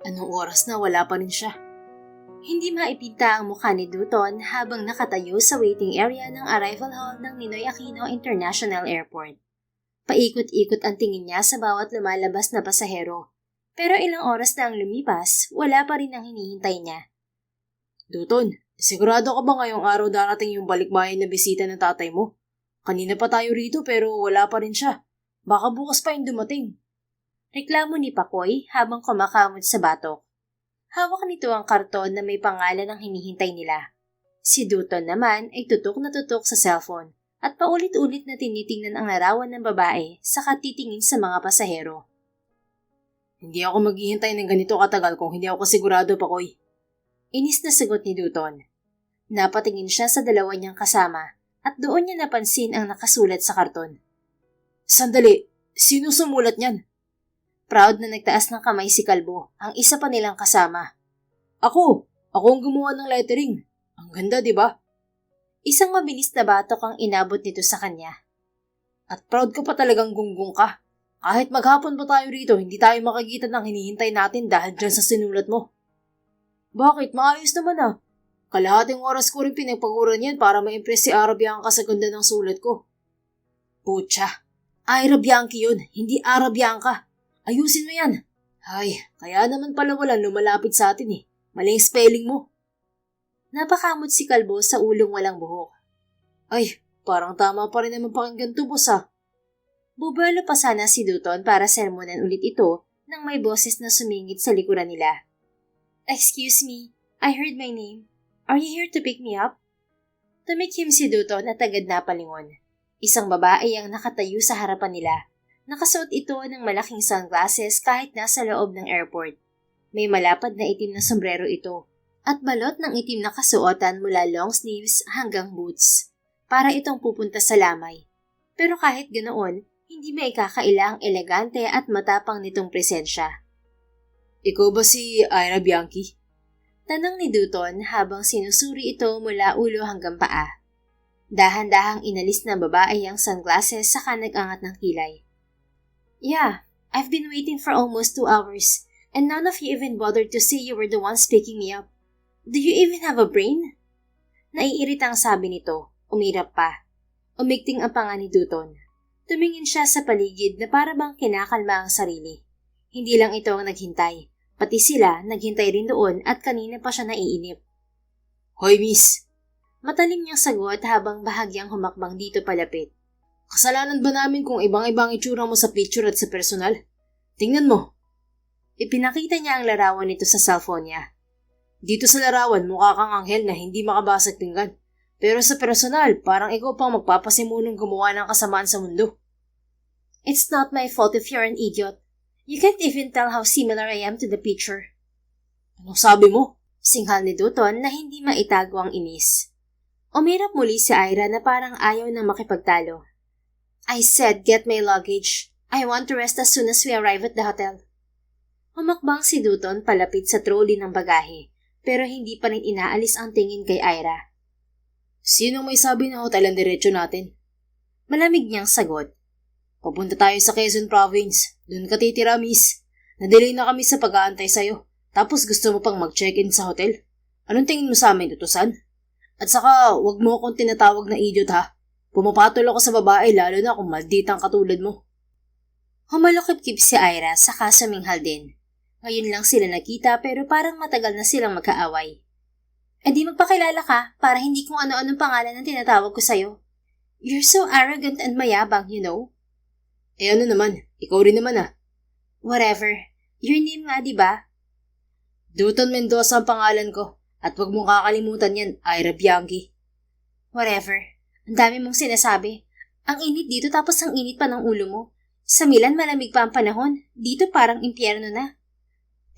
Anong oras na wala pa rin siya? Hindi maipinta ang mukha ni Dutton habang nakatayo sa waiting area ng arrival hall ng Ninoy Aquino International Airport. Paikot-ikot ang tingin niya sa bawat lumalabas na pasahero. Pero ilang oras na ang lumipas, wala pa rin ang hinihintay niya. Dutton, sigurado ka ba ngayong araw darating yung balikbayan na bisita ng tatay mo? Kanina pa tayo rito pero wala pa rin siya. Baka bukas pa yung dumating. Reklamo ni Pakoy habang kumakamot sa batok. Hawak nito ang karton na may pangalan ng hinihintay nila. Si Dutton naman ay tutok na tutok sa cellphone at paulit-ulit na tinitingnan ang larawan ng babae saka titingin sa mga pasahero. Hindi ako maghihintay ng ganito katagal kung hindi ako sigurado, Pakoy. Inis na sagot ni Dutton. Napatingin siya sa dalawa niyang kasama at doon niya napansin ang nakasulat sa karton. Sandali, sino sumulat niyan? Proud na nagtaas ng kamay si Kalbo, ang isa pa nilang kasama. Ako ang gumawa ng lettering. Ang ganda, di ba? Isang mabilis na batok ang inabot nito sa kanya. At proud ka pa talagang gunggong ka. Kahit maghapon pa tayo rito, hindi tayo makikita ng hinihintay natin dahil dyan sa sinulat mo. Bakit? Maayos naman ah. Kalahating oras ko rin pinagpaguran yan para ma-impress si Ira Bianca sa ganda ng sulat ko. Pucha, Ira Bianca yun, hindi Ira Bianca. Ayusin mo yan. Ay, kaya naman pala walang lumalapit sa atin eh. Mali ang spelling mo. Napakamot si Kalbo sa ulong walang buhok. Ay, parang tama pa rin naman pakinggan to, boss ah. Bubuelo pa sana si Dutton para sermonan ulit ito nang may boses na sumingit sa likuran nila. Excuse me, I heard my name. Are you here to pick me up? Tumikim si Dutton at agad na palingon. Isang babae ang nakatayo sa harapan nila. Nakasuot ito ng malaking sunglasses kahit nasa loob ng airport. May malapad na itim na sombrero ito at balot ng itim na kasuotan mula long sleeves hanggang boots. Para itong pupunta sa lamay. Pero kahit ganoon, hindi maikakaila ang elegante at matapang nitong presensya. Ikaw ba si Ira Bianca? Tanong ni Dutton habang sinusuri ito mula ulo hanggang paa. Dahan-dahang inalis ng babae ang sunglasses saka nag-angat ng kilay. Yeah, I've been waiting for almost 2 hours and none of you even bothered to say you were the ones picking me up. Do you even have a brain? Naiirita ang sabi nito, umirap pa. Umigting ang panga ni Dutton. Tumingin siya sa paligid na para bang kinakalma ang sarili. Hindi lang ito ang naghintay, pati sila naghintay rin doon at kanina pa siya naiinip. Hoy miss! Matalim niyang sagot habang bahagyang humakbang dito palapit. Kasalanan ba namin kung ibang-ibang itsura mo sa picture at sa personal? Tingnan mo. Ipinakita niya ang larawan nito sa cellphone niya. Dito sa larawan mukha kang anghel na hindi makabasag tingnan. Pero sa personal, parang ikaw pang magpapasimunong gumawa ng kasamaan sa mundo. It's not my fault if you're an idiot. You can't even tell how similar I am to the picture. Anong sabi mo? Singhal ni Dutton na hindi maitago ang inis. Umirap muli si Ira na parang ayaw na makipagtalo. I said get my luggage. I want to rest as soon as we arrive at the hotel. Humakbang si Dutton palapit sa trolley ng bagahe, pero hindi pa rin inaalis ang tingin kay Ira. Sino may sabi na hotel ang diretsyo natin? Malamig niyang sagot. Papunta tayo sa Quezon Province. Doon ka titira, miss. Nadelay na kami sa pag-aantay sa'yo. Tapos gusto mo pang mag-check-in sa hotel? Anong tingin mo sa amin, utusan? At saka, wag mo akong tinatawag na idiot ha. Pumapatol ako sa babae lalo na kung malditang katulad mo. Humalukip-kip si Ira saka suminghal din. Ngayon lang sila nakita pero parang matagal na silang magkaaway. E di magpakilala ka para hindi kung ano-anong pangalan ang tinatawag ko sa'yo. You're so arrogant and mayabang, you know. Eh ano naman, ikaw rin naman ah. Whatever. Your name nga, di ba? Dutton Mendoza ang pangalan ko. At wag mong kakalimutan yan, Ira Bianca. Whatever. Ang dami mong sinasabi. Ang init dito tapos ang init pa ng ulo mo. Sa Milan malamig pa ang panahon. Dito parang impyerno na.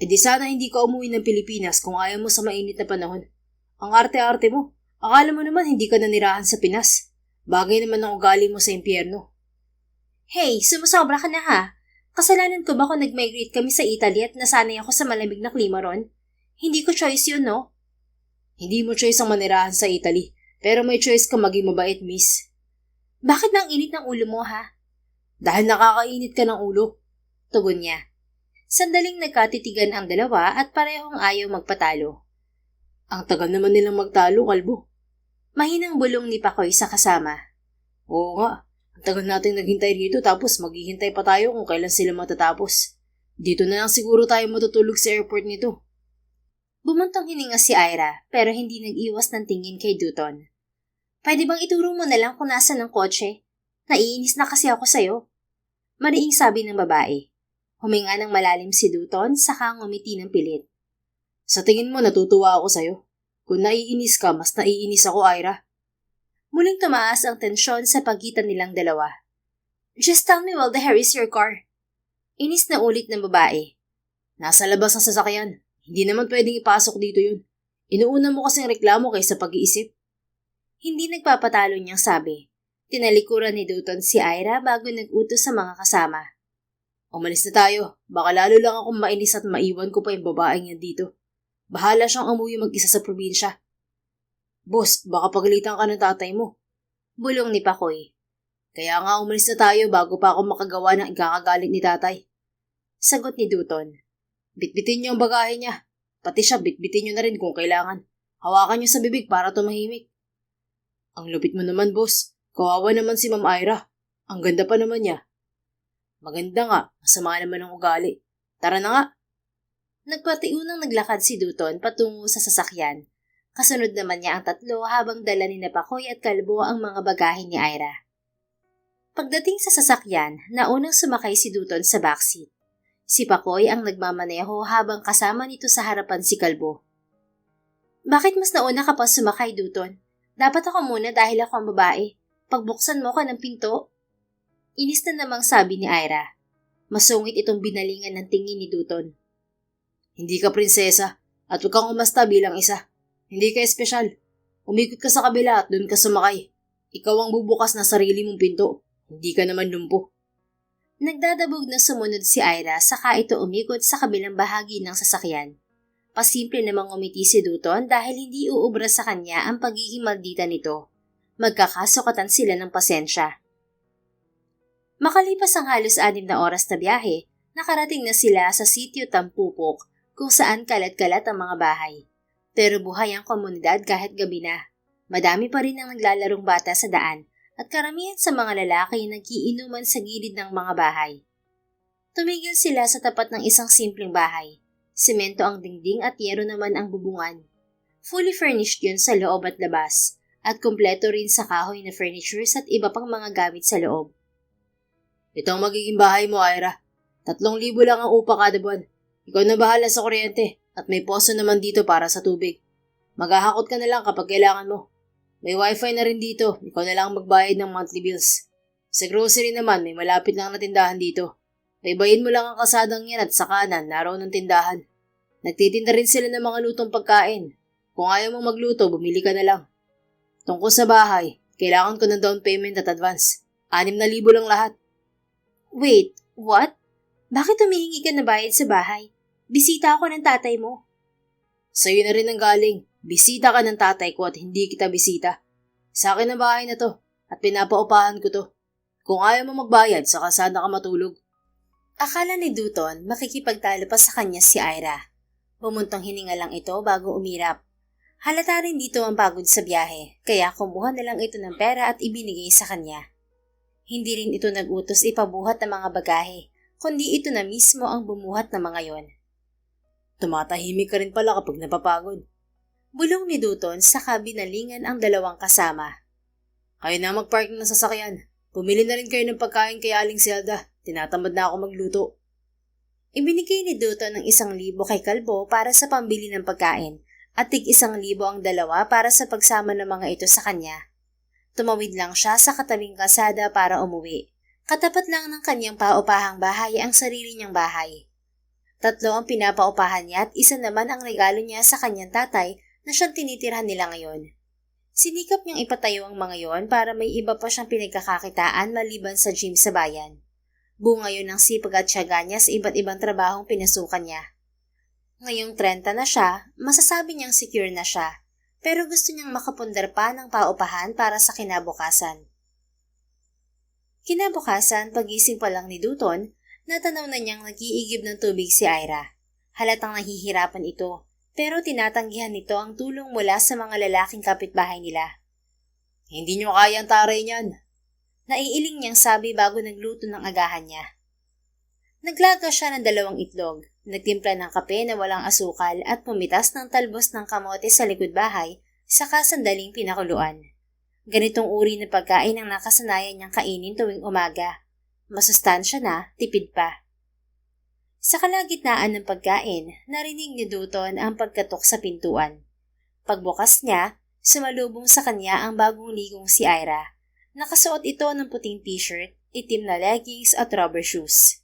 E di sana hindi ka umuwi ng Pilipinas kung ayaw mo sa mainit na panahon. Ang arte-arte mo. Akala mo naman hindi ka nanirahan sa Pinas. Bagay naman ang ugali mo sa impyerno. Hey, sumusobra ka na ha. Kasalanan ko ba kung nag-migrate kami sa Italy at nasanay ako sa malamig na klima ron? Hindi ko choice yun, no? Hindi mo choice ang manirahan sa Italy. Pero may choice ka maging mabait, miss. Bakit nang init ng ulo mo, ha? Dahil nakakainit ka ng ulo. Tugon niya. Sandaling nagkatitigan ang dalawa at parehong ayaw magpatalo. Ang tagal naman nilang magtalo, kalbo. Mahinang bulong ni Pakoy sa kasama. Oo nga, ang tagal nating naghintay rito tapos maghihintay pa tayo kung kailan sila matatapos. Dito na lang siguro tayo matutulog sa airport nito. Bumuntong hininga si Ira pero hindi nag-iwas ng tingin kay Dutton. Pwede bang ituro mo na lang kung nasa ng kotse? Naiinis na kasi ako sa'yo. Mariing sabi ng babae. Huminga ng malalim si Dutton saka ngumiti ng pilit. Sa tingin mo natutuwa ako sa'yo? Kung naiinis ka, mas naiinis ako, Ira. Muling tumaas ang tensyon sa pagitan nilang dalawa. Just tell me while the hair is your car. Inis na ulit ng babae. Nasa labas ang sasakyan. Hindi naman pwedeng ipasok dito yun. Inuuna mo kasing reklamo kaysa pag-iisip. Hindi nagpapatalo niyang sabi. Tinalikuran ni Dutton si Ira bago nag-utos sa mga kasama. Umalis na tayo. Baka lalo lang akong mainis at maiwan ko pa yung babaeng yan dito. Bahala siyang umuwi mag-isa sa probinsya. Boss, baka pagalitan ka ng tatay mo. Bulong ni Pakoy. Kaya nga umalis na tayo bago pa ako makagawa ng ikakagalit ni tatay. Sagot ni Dutton. Bitbitin niyo ang bagahe niya. Pati siya, bitbitin niyo na rin kung kailangan. Hawakan niyo sa bibig para tumahimik. Ang lupit mo naman, boss. Kawawa naman si Ma'am Ira. Ang ganda pa naman niya. Maganda nga, masama naman ang ugali. Tara na nga. Nagpatiunang naglakad si Dutton patungo sa sasakyan. Kasunod naman niya ang tatlo habang dala ni Pakoy at Kalbo ang mga bagahe ni Ira. Pagdating sa sasakyan, naunang sumakay si Dutton sa backseat. Si Pakoy ang nagmamaneho habang kasama nito sa harapan si Kalbo. Bakit mas nauna ka pa sumakay, Dutton? Dapat ako muna dahil ako ang babae. Pagbuksan mo ka ng pinto. Inis na namang sabi ni Ira. Masungit itong binalingan ng tingin ni Dutton. Hindi ka prinsesa at huwag kang umasta bilang isa. Hindi ka espesyal. Umikot ka sa kabila at doon ka sumakay. Ikaw ang bubukas na sarili mong pinto. Hindi ka naman lumpo. Nagdadabog na sumunod si Ira saka ito umikot sa kabilang bahagi ng sasakyan. Pasimple namang umiti si Dutton dahil hindi uubra sa kanya ang pagiging maldita nito. Magkakasukatan sila ng pasensya. Makalipas ang halos 6 na oras na biyahe, nakarating na sila sa sitio Tampupok kung saan kalat-kalat ang mga bahay. Pero buhay ang komunidad kahit gabi na. Madami pa rin ang naglalarong bata sa daan at karamihan sa mga lalaki nagkiinuman sa gilid ng mga bahay. Tumigil sila sa tapat ng isang simpleng bahay. Semento ang dingding at yero naman ang bubungan. Fully furnished yun sa loob at labas at kumpleto rin sa kahoy na furnitures at iba pang mga gamit sa loob. Ito ang magiging bahay mo, Ira. 3,000 lang ang upa kada buwan. Ikaw na bahala sa kuryente at may poso naman dito para sa tubig. Maghahakot ka na lang kapag kailangan mo. May wifi na rin dito. Ikaw na lang magbayad ng monthly bills. Sa grocery naman, may malapit lang na tindahan dito. Paibayin mo lang ang kasadang yan at sa kanan, naroon ng tindahan. Nagtitinda rin sila ng mga lutong pagkain. Kung ayaw mong magluto, bumili ka na lang. Tungkol sa bahay, kailangan ko ng down payment at advance. 6,000 lang lahat. Wait, what? Bakit humihingi ka na bayad sa bahay? Bisita ako ng tatay mo. Sa'yo na rin ang galing. Bisita ka ng tatay ko at hindi kita bisita. Sa akin ang bahay na to at pinapaupahan ko to. Kung ayaw mo magbayad, saka sana ka matulog. Akala ni Dutton makikipagtalo pa sa kanya si Ira. Bumuntong hininga lang ito bago umirap. Halata rin dito ang pagod sa biyahe, kaya kumuha na lang ito ng pera at ibinigay sa kanya. Hindi rin ito nag-utos ipabuhat ng mga bagahe, kundi ito na mismo ang bumuhat ng mga yon. Tumatahimik ka rin pala kapag napapagod. Bulong ni Dutton saka binalingan ang dalawang kasama. Kayo na mag-park ng sasakyan. Pumili na rin kayo ng pagkain kay Aling Zelda. Tinatamad na ako magluto. Ibinigay ni Dutton ng 1,000 kay Kalbo para sa pambili ng pagkain at tig 1,000 ang dalawa para sa pagsama ng mga ito sa kanya. Tumawid lang siya sa katabing kalsada para umuwi. Katapat lang ng kanyang paupahang bahay ang sarili niyang bahay. 3 ang pinapaupahan niya at 1 naman ang regalo niya sa kanyang tatay na siyang tinitirhan nila ngayon. Sinikap niyang ipatayo ang mga yon para may iba pa siyang pinagkakakitaan maliban sa gym sa bayan. Bunga yun ng sipag at tiyaga niya sa iba't ibang trabahong pinasukan niya. Ngayong 30 na siya, masasabi niyang secure na siya, pero gusto niyang makapundar pa ng paupahan para sa kinabukasan. Kinabukasan, pagising pa lang ni Dutton, Natanaw na niyang nag-iigib ng tubig si Ira. Halatang nahihirapan ito, pero tinatanggihan nito ang tulong mula sa mga lalaking kapitbahay nila. Hindi nyo kayang taray niyan. Naiiling niyang sabi bago nagluto ng agahan niya. Naglaga siya ng 2 itlog, nagtimpla ng kape na walang asukal at pumitas ng talbos ng kamote sa likod bahay, saka sandaling pinakuluan. Ganitong uri ng pagkain ang nakasanayan niyang kainin tuwing umaga. Masustansya na, tipid pa. Sa kalagitnaan ng pagkain, narinig ni Dutton ang pagkatok sa pintuan. Pagbukas niya, sumalubong sa kanya ang bagong ligong si Ira. Nakasuot ito ng puting t-shirt, itim na leggings at rubber shoes.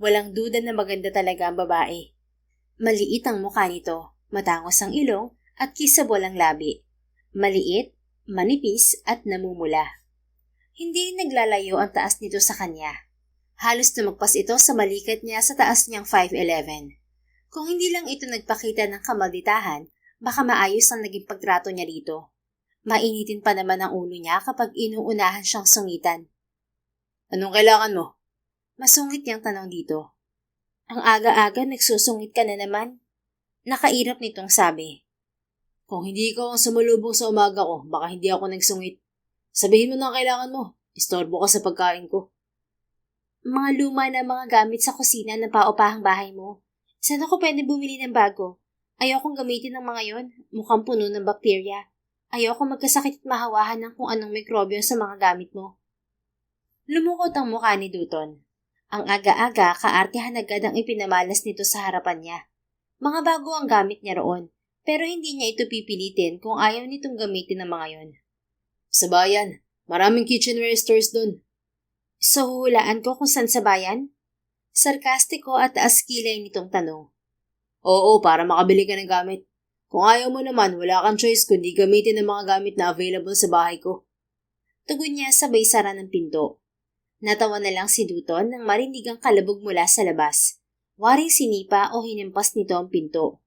Walang duda na maganda talaga ang babae. Maliit ang mukha nito, matangos ang ilong at kisabol ang labi. Maliit, manipis at namumula. Hindi rin naglalayo ang taas nito sa kanya. Halos tumagpas ito sa balikat niya sa taas niyang 5'11". Kung hindi lang ito nagpakita ng kamalditahan, baka maayos ang naging pagtrato niya dito. Mainitin pa naman ang ulo niya kapag inuunahan siyang sungitan. Anong kailangan mo? Masungit niyang tanong dito. Ang aga-aga nagsusungit ka na naman. Nakairap nitong sabi. Kung hindi ikaw ang sumalubong sa umaga ko, baka hindi ako nagsungit. Sabihin mo na ang kailangan mo. Istorbo ka sa pagkain ko. Mga luma na mga gamit sa kusina na paupahang bahay mo. Saan ako pwede bumili ng bago? Ayokong gamitin ng mga yon. Mukhang puno ng bakterya. Ayoko magkasakit at mahawahan ng kung anong mikrobyo sa mga gamit mo. Lumukot ang mukha ni Dutton. Ang aga-aga, kaartehan agad ang ipinamalas nito sa harapan niya. Mga bago ang gamit niya roon, pero hindi niya ito pipilitin kung ayaw nitong gamitin ng mga yon. Sa bayan, maraming kitchenware stores doon. So huhulaan ko kung saan sa bayan? Sarkastiko at taas kilay nitong tanong. Oo, para makabili ka ng gamit. Kung ayaw mo naman, wala kang choice kundi gamitin ang mga gamit na available sa bahay ko. Tugon niya sabay sara ng pinto. Natawa na lang si Dutton nang marinig ang kalabog mula sa labas. Waring sinipa o hinimpas nito ang pinto.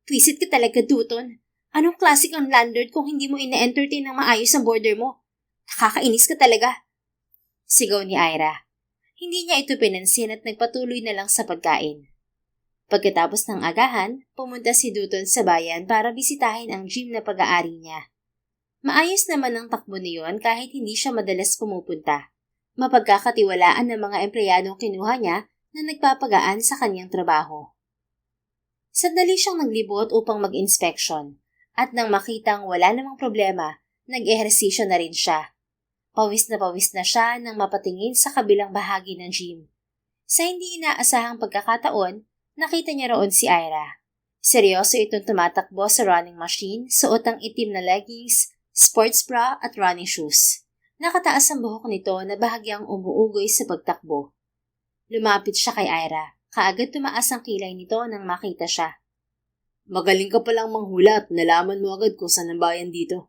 Twisit ka talaga, Dutton. Anong klasik ang landlord kung hindi mo ina-entertain ng maayos ang border mo? Nakakainis ka talaga. Sigaw ni Ira. Hindi niya ito pinansin at nagpatuloy na lang sa pagkain. Pagkatapos ng agahan, pumunta si Dutton sa bayan para bisitahin ang gym na pag-aari niya. Maayos naman ang takbo niyon kahit hindi siya madalas pumupunta. Mapagkakatiwalaan ng mga empleyadong kinuha niya na nagpapagaan sa kanyang trabaho. Sandali siyang naglibot upang mag-inspeksyon at nang makitang wala namang problema, nag-ehersisyo na rin siya. Pawis na siya nang mapatingin sa kabilang bahagi ng gym. Sa hindi inaasahang pagkakataon, nakita niya roon si Ira. Seryoso itong tumatakbo sa running machine, suot ang itim na leggings, sports bra at running shoes. Nakataas ang buhok nito na bahagyang umuugoy sa pagtakbo. Lumapit siya kay Ira. Kaagad tumaas ang kilay nito nang makita siya. Magaling ka palang manghula at nalaman mo agad kung saan ang bayan dito.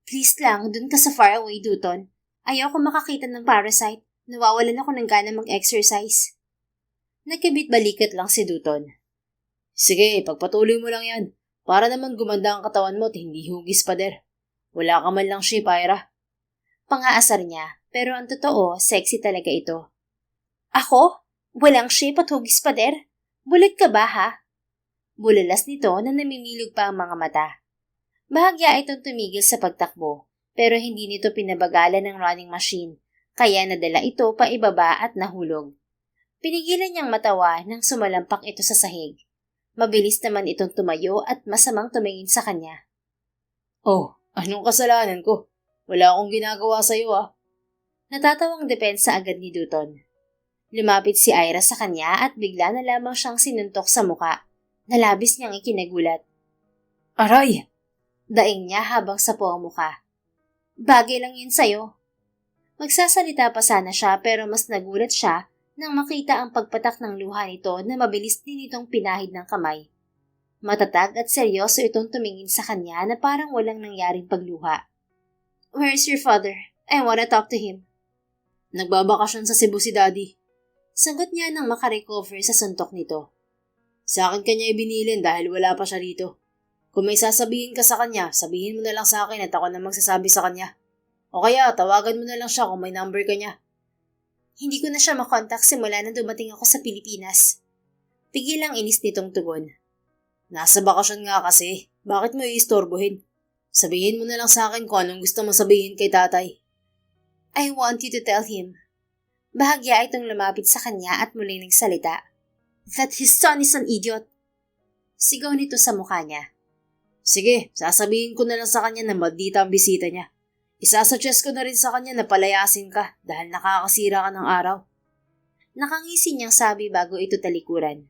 Please lang, dun ka sa far away, Dutton. Ayoko makakita ng parasite. Nawawalan ako ng gana mag-exercise. Nagkabit-balikat lang si Dutton. Sige, pagpatuloy mo lang yan. Para naman gumanda ang katawan mo at hindi hugis pader. Wala ka man lang shape, Ira. Pangaasar niya, pero ang totoo, sexy talaga ito. Ako? Walang shape at hugis pader? Bulag ka ba, ha? Bulalas nito na namimilog pa ang mga mata. Bahagya itong tumigil sa pagtakbo, pero hindi nito pinabagalan ng running machine, kaya nadala ito pa ibaba at nahulog. Pinigilan niyang matawa nang sumalampak ito sa sahig. Mabilis naman itong tumayo at masamang tumingin sa kanya. Oh, anong kasalanan ko? Wala akong ginagawa sa'yo, ah. Natatawang depensa agad ni Dutton. Lumapit si Ira sa kanya at bigla na lamang siyang sinuntok sa muka. Nalabis niyang ikinagulat. Aray! Daing niya habang sapo ang muka. Bagay lang yun sa'yo. Magsasalita pa sana siya pero mas nagulat siya nang makita ang pagpatak ng luha nito na mabilis din itong pinahid ng kamay. Matatag at seryoso itong tumingin sa kanya na parang walang nangyaring pagluha. Where's your father? I wanna talk to him. Nagbabakasyon sa Cebu si Daddy. Sagot niya nang makarecover sa suntok nito. Sa akin kanya ibinilin dahil wala pa siya rito. Kung may sasabihin ka sa kanya, sabihin mo na lang sa akin at ako na magsasabi sa kanya. O kaya, tawagan mo na lang siya kung may number ka niya. Hindi ko na siya makontak simula nang dumating ako sa Pilipinas. Pigil ang inis nitong tugon. Nasa bakasyon nga kasi. Bakit mo iistorbohin? Sabihin mo na lang sa akin kung anong gusto mo sabihin kay tatay. I want you to tell him. Bahagya itong lumapit sa kanya at muling nagsalita. That his son is an idiot. Sigaw nito sa mukha niya. Sige, sasabihin ko na lang sa kanya na maldita ang bisita niya. Isasuggest ko na rin sa kanya na palayasin ka dahil nakakasira ka ng araw. Nakangisi niyang sabi bago ito talikuran.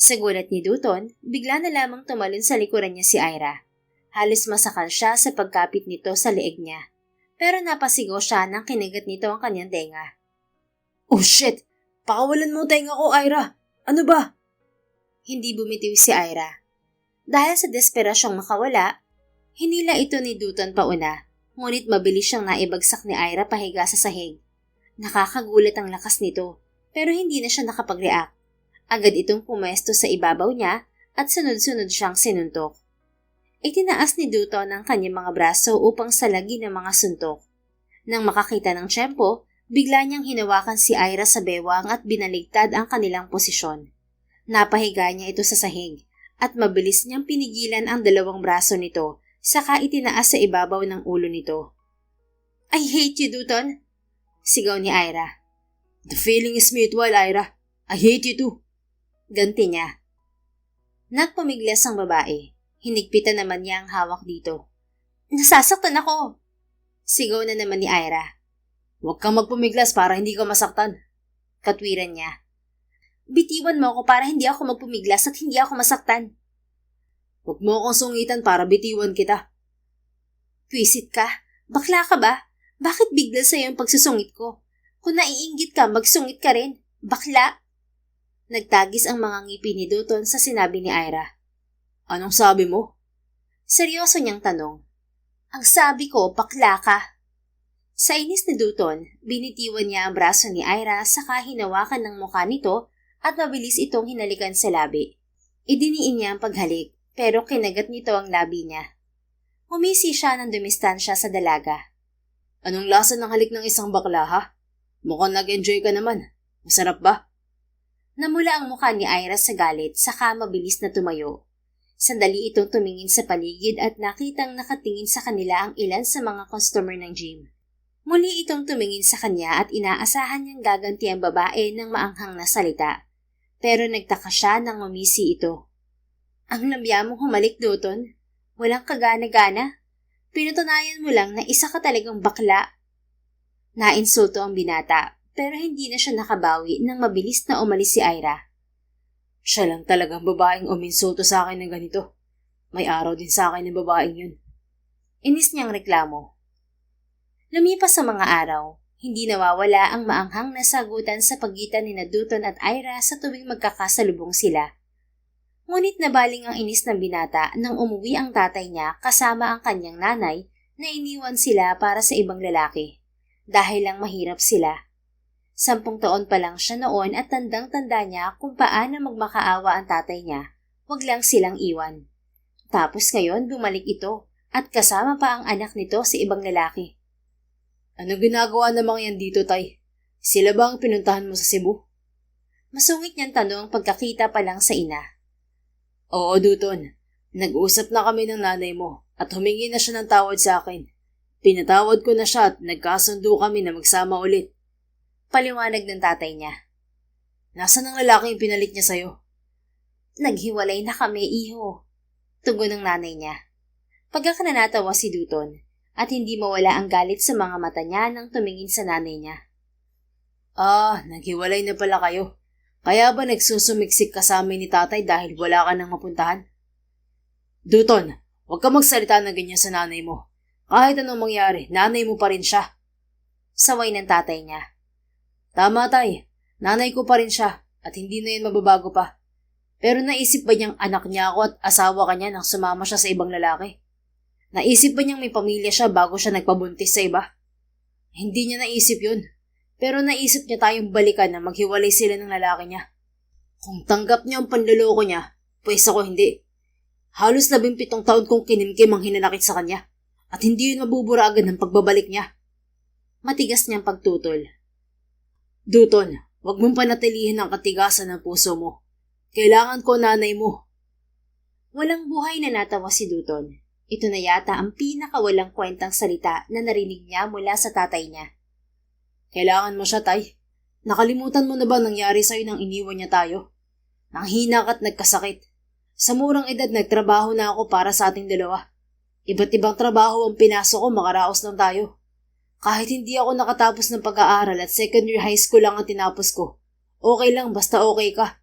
Sa gulat ni Dutton, bigla na lamang tumalon sa likuran niya si Ira. Halos masakal siya sa pagkapit nito sa leeg niya. Pero napasigaw siya nang kinagat nito ang kanyang tenga. Oh shit! Pakawalan mo tenga ko, Ira! Ano ba? Hindi bumitiw si Ira. Dahil sa desperasyong makawala, hinila ito ni Dutton pauna. Ngunit mabilis siyang naibagsak ni Ira pahiga sa sahig. Nakakagulat ang lakas nito, pero hindi na siya nakapag-react. Agad itong pumesto sa ibabaw niya at sunod-sunod siyang sinuntok. Itinaas ni Dutton ang kanyang mga braso upang salagi ng mga suntok. Nang makakita ng tiyempo, bigla niyang hinawakan si Ira sa bewang at binaligtad ang kanilang posisyon. Napahiga niya ito sa sahig at mabilis niyang pinigilan ang dalawang braso nito. Saka itinaas sa ibabaw ng ulo nito. I hate you, Dutton! Sigaw ni Ira. The feeling is mutual, Ira. I hate you too. Ganti niya. Nagpumiglas ang babae. Hinigpitan naman niya ang hawak dito. Nasasaktan ako! Sigaw na naman ni Ira. Huwag kang magpumiglas para hindi ka masaktan. Katwiran niya. Bitiwan mo ako para hindi ako magpumiglas at hindi ako masaktan. Huwag mo akong sungitan para bitiwan kita. Pwisit ka? Bakla ka ba? Bakit bigla sa'yo ang pagsusungit ko? Kung naiinggit ka, magsungit ka rin. Bakla! Nagtagis ang mga ngipin ni Dutton sa sinabi ni Ira. Anong sabi mo? Seryoso niyang tanong. Ang sabi ko, bakla ka. Sa inis ni Dutton, binitiwan niya ang braso ni Ira saka hinawakan ng mukha nito at mabilis itong hinalikan sa labi. Idiniin niya ang paghalik. Pero kinagat nito ang labi niya. Humisi siya ng dumistansya sa dalaga. Anong lasa ng halik ng isang bakla, ha? Mukhang nag-enjoy ka naman. Masarap ba? Namula ang mukha ni Ira sa galit saka mabilis na tumayo. Sandali itong tumingin sa paligid at nakitang nakatingin sa kanila ang ilan sa mga customer ng gym. Muli itong tumingin sa kanya at inaasahan niyang gaganti ang babae ng maanghang na salita. Pero nagtaka siya nang umisi ito. Ang lamya mong humalik, Dutton. Walang kagana-gana. Pinutunayan mo lang na isa ka talagang bakla. Nainsulto ang binata, pero hindi na siya nakabawi nang mabilis na umalis si Ira. Siya lang talagang babaeng uminsulto sa akin ng ganito. May araw din sa akin ng babaeng yun. Inis niyang reklamo. Lumipas sa mga araw, hindi nawawala ang maanghang na sagutan sa pagitan ni Dutton at Ira sa tuwing magkakasalubong sila. Ngunit nabaling ang inis ng binata nang umuwi ang tatay niya kasama ang kanyang nanay na iniwan sila para sa ibang lalaki. Dahil lang mahirap sila. 10 taon pa lang siya noon at tandang-tanda niya kung paano magmakaawa ang tatay niya. Huwag lang silang iwan. Tapos ngayon bumalik ito at kasama pa ang anak nito sa ibang lalaki. Ano ginagawa ng mga yan dito, tay? Sila ba ang pinuntahan mo sa Cebu? Masungit niyang tanong pagkakita pa lang sa ina. Oo, Dutton. Nag-usap na kami ng nanay mo at humingi na siya ng tawad sa akin. Pinatawad ko na siya at nagkasundo kami na magsama ulit. Paliwanag ng tatay niya. Nasaan ang lalaking pinalit niya sa'yo? Naghiwalay na kami, iho. Tugon ng nanay niya. Pagkakananatawa si Dutton at hindi mawala ang galit sa mga mata niya nang tumingin sa nanay niya. Naghiwalay na pala kayo. Kaya ba nagsusumiksik ka sa amin ni tatay dahil wala ka nang mapuntahan? Dutton, huwag ka magsalita na ganyan sa nanay mo. Kahit anong mangyari, nanay mo pa rin siya. Saway ng tatay niya. Tama, tay. Nanay ko pa rin siya at hindi na yun mababago pa. Pero naisip ba niyang anak niya ako at asawa ka niya nang sumama siya sa ibang lalaki? Naisip ba niyang may pamilya siya bago siya nagpabuntis sa iba? Hindi niya naisip yun. Pero naisip niya tayong balikan na maghiwalay sila ng lalaki niya. Kung tanggap niya ang panloloko niya, pues ako hindi. Halos 17 taon kong kinimkim ang hinanakit sa kanya. At hindi yun mabubura agad ng pagbabalik niya. Matigas niyang pagtutol. Duton, huwag mong panatilihin ang katigasan ng puso mo. Kailangan ko nanay mo. Walang buhay na natawa si Duton. Ito na yata ang pinakawalang kwentang salita na narinig niya mula sa tatay niya. Kailangan mo siya, Tay. Nakalimutan mo na ba nangyari sa'yo nang iniwan niya tayo? Nanghinak at nagkasakit. Sa murang edad nagtrabaho na ako para sa ating dalawa. Iba't ibang trabaho ang pinasok ko, makaraos lang tayo. Kahit hindi ako nakatapos ng pag-aaral at second year high school lang ang tinapos ko. Okay lang, basta okay ka.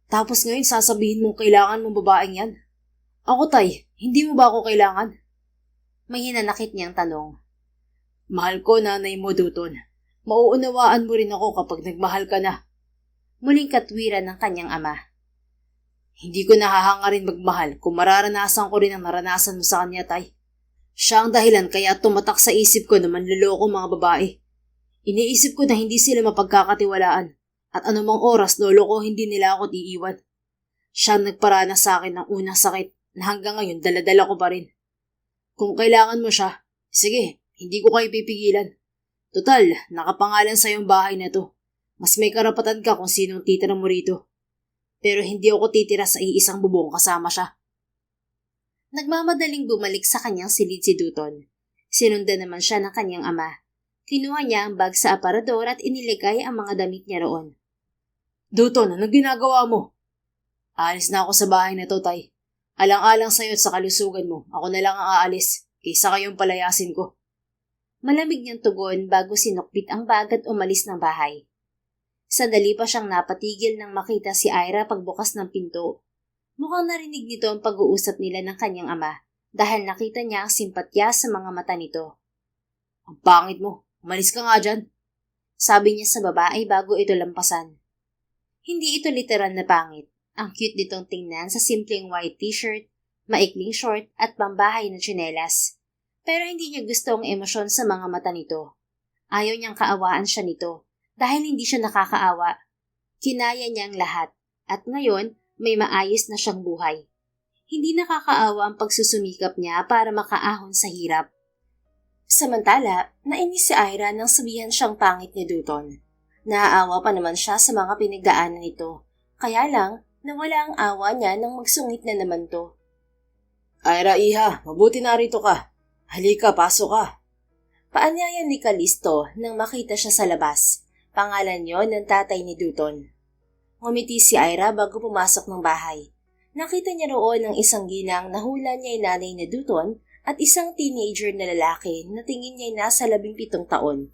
Tapos ngayon sasabihin mong kailangan mong babaeng yan. Ako, Tay, hindi mo ba ako kailangan? May hinanakit niyang tanong. Mahal ko nanay mo, Duton. Mauunawaan mo rin ako kapag nagmahal ka na. Muling katwiran ng kanyang ama. Hindi ko nahahangarin magmahal kung mararanasan ko rin ang naranasan mo sa kanya, Tay. Siya ang dahilan kaya tumatak sa isip ko na manloloko mga babae. Iniisip ko na hindi sila mapagkakatiwalaan at anumang oras lolo ko hindi nila ako iiwan. Siya ang nagparana sa akin ng unang sakit na hanggang ngayon daladala ko pa rin. Kung kailangan mo siya, sige, hindi ko kayo pipigilan. Total, nakapangalan sa iyong bahay na to. Mas may karapatan ka kung sinong titira mo rito. Pero hindi ako titira sa iisang bubong kasama siya. Nagmamadaling bumalik sa kanyang silid si Duton. Sinundan naman siya ng kanyang ama. Kinuha niya ang bag sa aparador at iniligay ang mga damit niya roon. Duton, anong ginagawa mo? Aalis na ako sa bahay na to, Tay. Alang-alang sa'yo at sa kalusugan mo. Ako na lang ang aalis, kaysa kayong palayasin ko. Malamig niyang tugon bago sinukbit ang bag at umalis ng bahay. Sandali pa siyang napatigil nang makita si Ira pagbukas ng pinto. Mukhang narinig nito ang pag-uusap nila ng kanyang ama dahil nakita niya ang simpatya sa mga mata nito. Ang pangit mo, umalis ka nga dyan. Sabi niya sa babae bago ito lampasan. Hindi ito literal na pangit. Ang cute nitong tingnan sa simpleng white t-shirt, maikling short at pambahay na tsinelas. Pero hindi niya gusto ang emosyon sa mga mata nito. Ayaw niyang kaawaan siya nito dahil hindi siya nakakaawa. Kinaya niya ang lahat at ngayon may maayos na siyang buhay. Hindi nakakaawa ang pagsusumikap niya para makaahon sa hirap. Samantala, nainis si Ira nang sabihan siyang pangit ni Duton. Naaawa pa naman siya sa mga pinagdaanan nito. Kaya lang, nawala ang awa niya nang magsungit na naman to. Ira, iha, mabuti narito ka. Halika, pasok ka. Paanyaya ni Kalisto nang makita siya sa labas. Pangalan yon ng tatay ni Duton. Ngumiti si Ira bago pumasok ng bahay. Nakita niya roon ang isang ginang na hula niya ay nanay ni Duton at isang teenager na lalaki na tingin niya ay nasa 17 taon.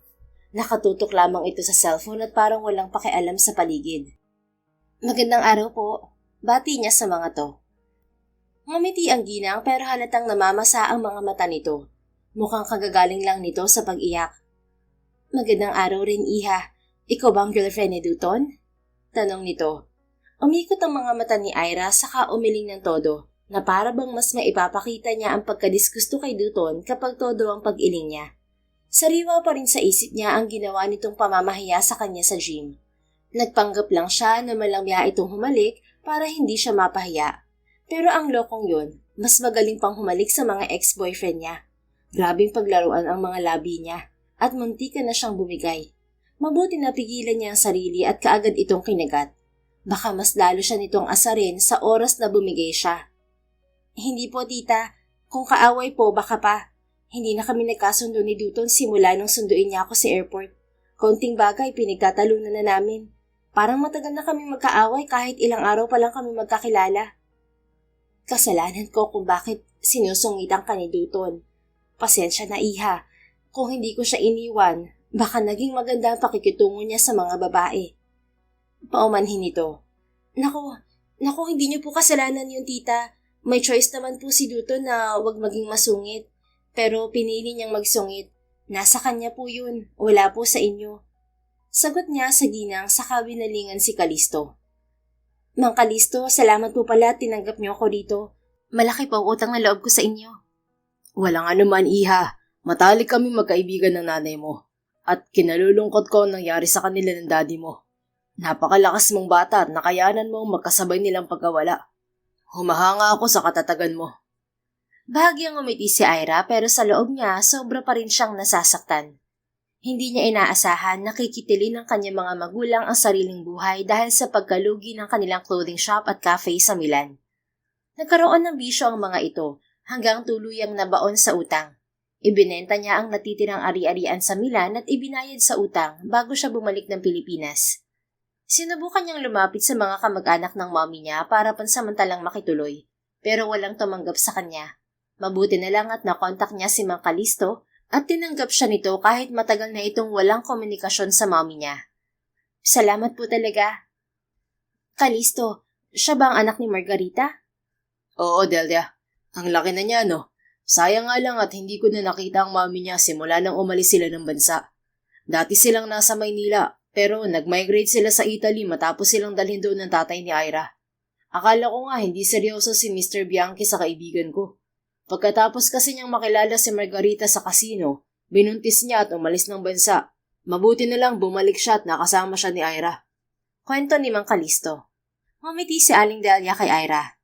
Nakatutok lamang ito sa cellphone at parang walang pakialam sa paligid. Magandang araw po. Bati niya sa mga to. Ngumiti ang ginang pero halatang namamasa ang mga mata nito. Mukhang kagagaling lang nito sa pag-iyak. Magandang araw rin, iha. Ikaw ba ang girlfriend ni Duton? Tanong nito. Umikot ang mga mata ni Ira saka umiling ng todo na para bang mas maipapakita niya ang pagkadisgusto kay Duton kapag todo ang pag-iling niya. Sariwa pa rin sa isip niya ang ginawa nitong pamamahiya sa kanya sa gym. Nagpanggap lang siya na malamya itong humalik para hindi siya mapahiya. Pero ang lokong yun, mas magaling pang humalik sa mga ex-boyfriend niya. Grabing paglaruan ang mga labi niya at muntikan na siyang bumigay. Mabuti na pigilan niya ang sarili at kaagad itong kinagat. Baka mas lalo siya nitong asarin sa oras na bumigay siya. Hindi po, tita. Kung kaaway po, baka pa. Hindi na kami nagkasundo ni Duton simula nung sunduin niya ako sa airport. Konting bagay, pinagtatalunan na namin. Parang matagal na kami magkaaway kahit ilang araw pa lang kami magkakilala. Kasalanan ko kung bakit sinusungitan ka ni Duton. Pasensya na, iha. Kung hindi ko siya iniwan, baka naging maganda ang pakikitungo niya sa mga babae. Paumanhin ito. Naku, hindi niyo po kasalanan yun, tita. May choice naman po si Duton na wag maging masungit. Pero pinili niyang magsungit. Nasa kanya po yun. Wala po sa inyo. Sagot niya sa ginang saka winalingan si Kalisto. Mang Kalisto, salamat po pala at tinanggap niyo ako dito. Malaki pa utang na loob ko sa inyo. Walang anuman, iha. Matalik kami magkaibigan ng nanay mo. At kinalulungkot ko ang nangyari sa kanila ng daddy mo. Napakalakas mong bata at nakayanan mo magkasabay nilang pagkawala. Humahanga ako sa katatagan mo. Bahagyang umiti si Ira pero sa loob niya sobra pa rin siyang nasasaktan. Hindi niya inaasahan na kikitilin ng kanyang mga magulang ang sariling buhay dahil sa pagkalugi ng kanilang clothing shop at cafe sa Milan. Nagkaroon ng bisyo ang mga ito hanggang tuluyang nabaon sa utang. Ibinenta niya ang natitirang ari-arian sa Milan at ibinayad sa utang bago siya bumalik ng Pilipinas. Sinubukan niyang lumapit sa mga kamag-anak ng mommy niya para pansamantalang makituloy, pero walang tumanggap sa kanya. Mabuti na lang at nakontak niya si Mang Calisto at tinanggap siya nito kahit matagal na itong walang komunikasyon sa mommy niya. Salamat po talaga. Calisto, siya ba ang anak ni Margarita? Oo, Delia. Ang laki na niya, no? Sayang nga lang at hindi ko na nakita ang mami niya simula nang umalis sila ng bansa. Dati silang nasa Maynila, pero nag-migrate sila sa Italy matapos silang dalhin doon ng tatay ni Ira. Akala ko nga hindi seryoso si Mr. Bianchi sa kaibigan ko. Pagkatapos kasi niyang makilala si Margarita sa kasino, binuntis niya at umalis ng bansa. Mabuti na lang bumalik siya at nakasama siya ni Ira. Kwento ni Mang Calisto. Ngumiti si Aling Delia kay Ira.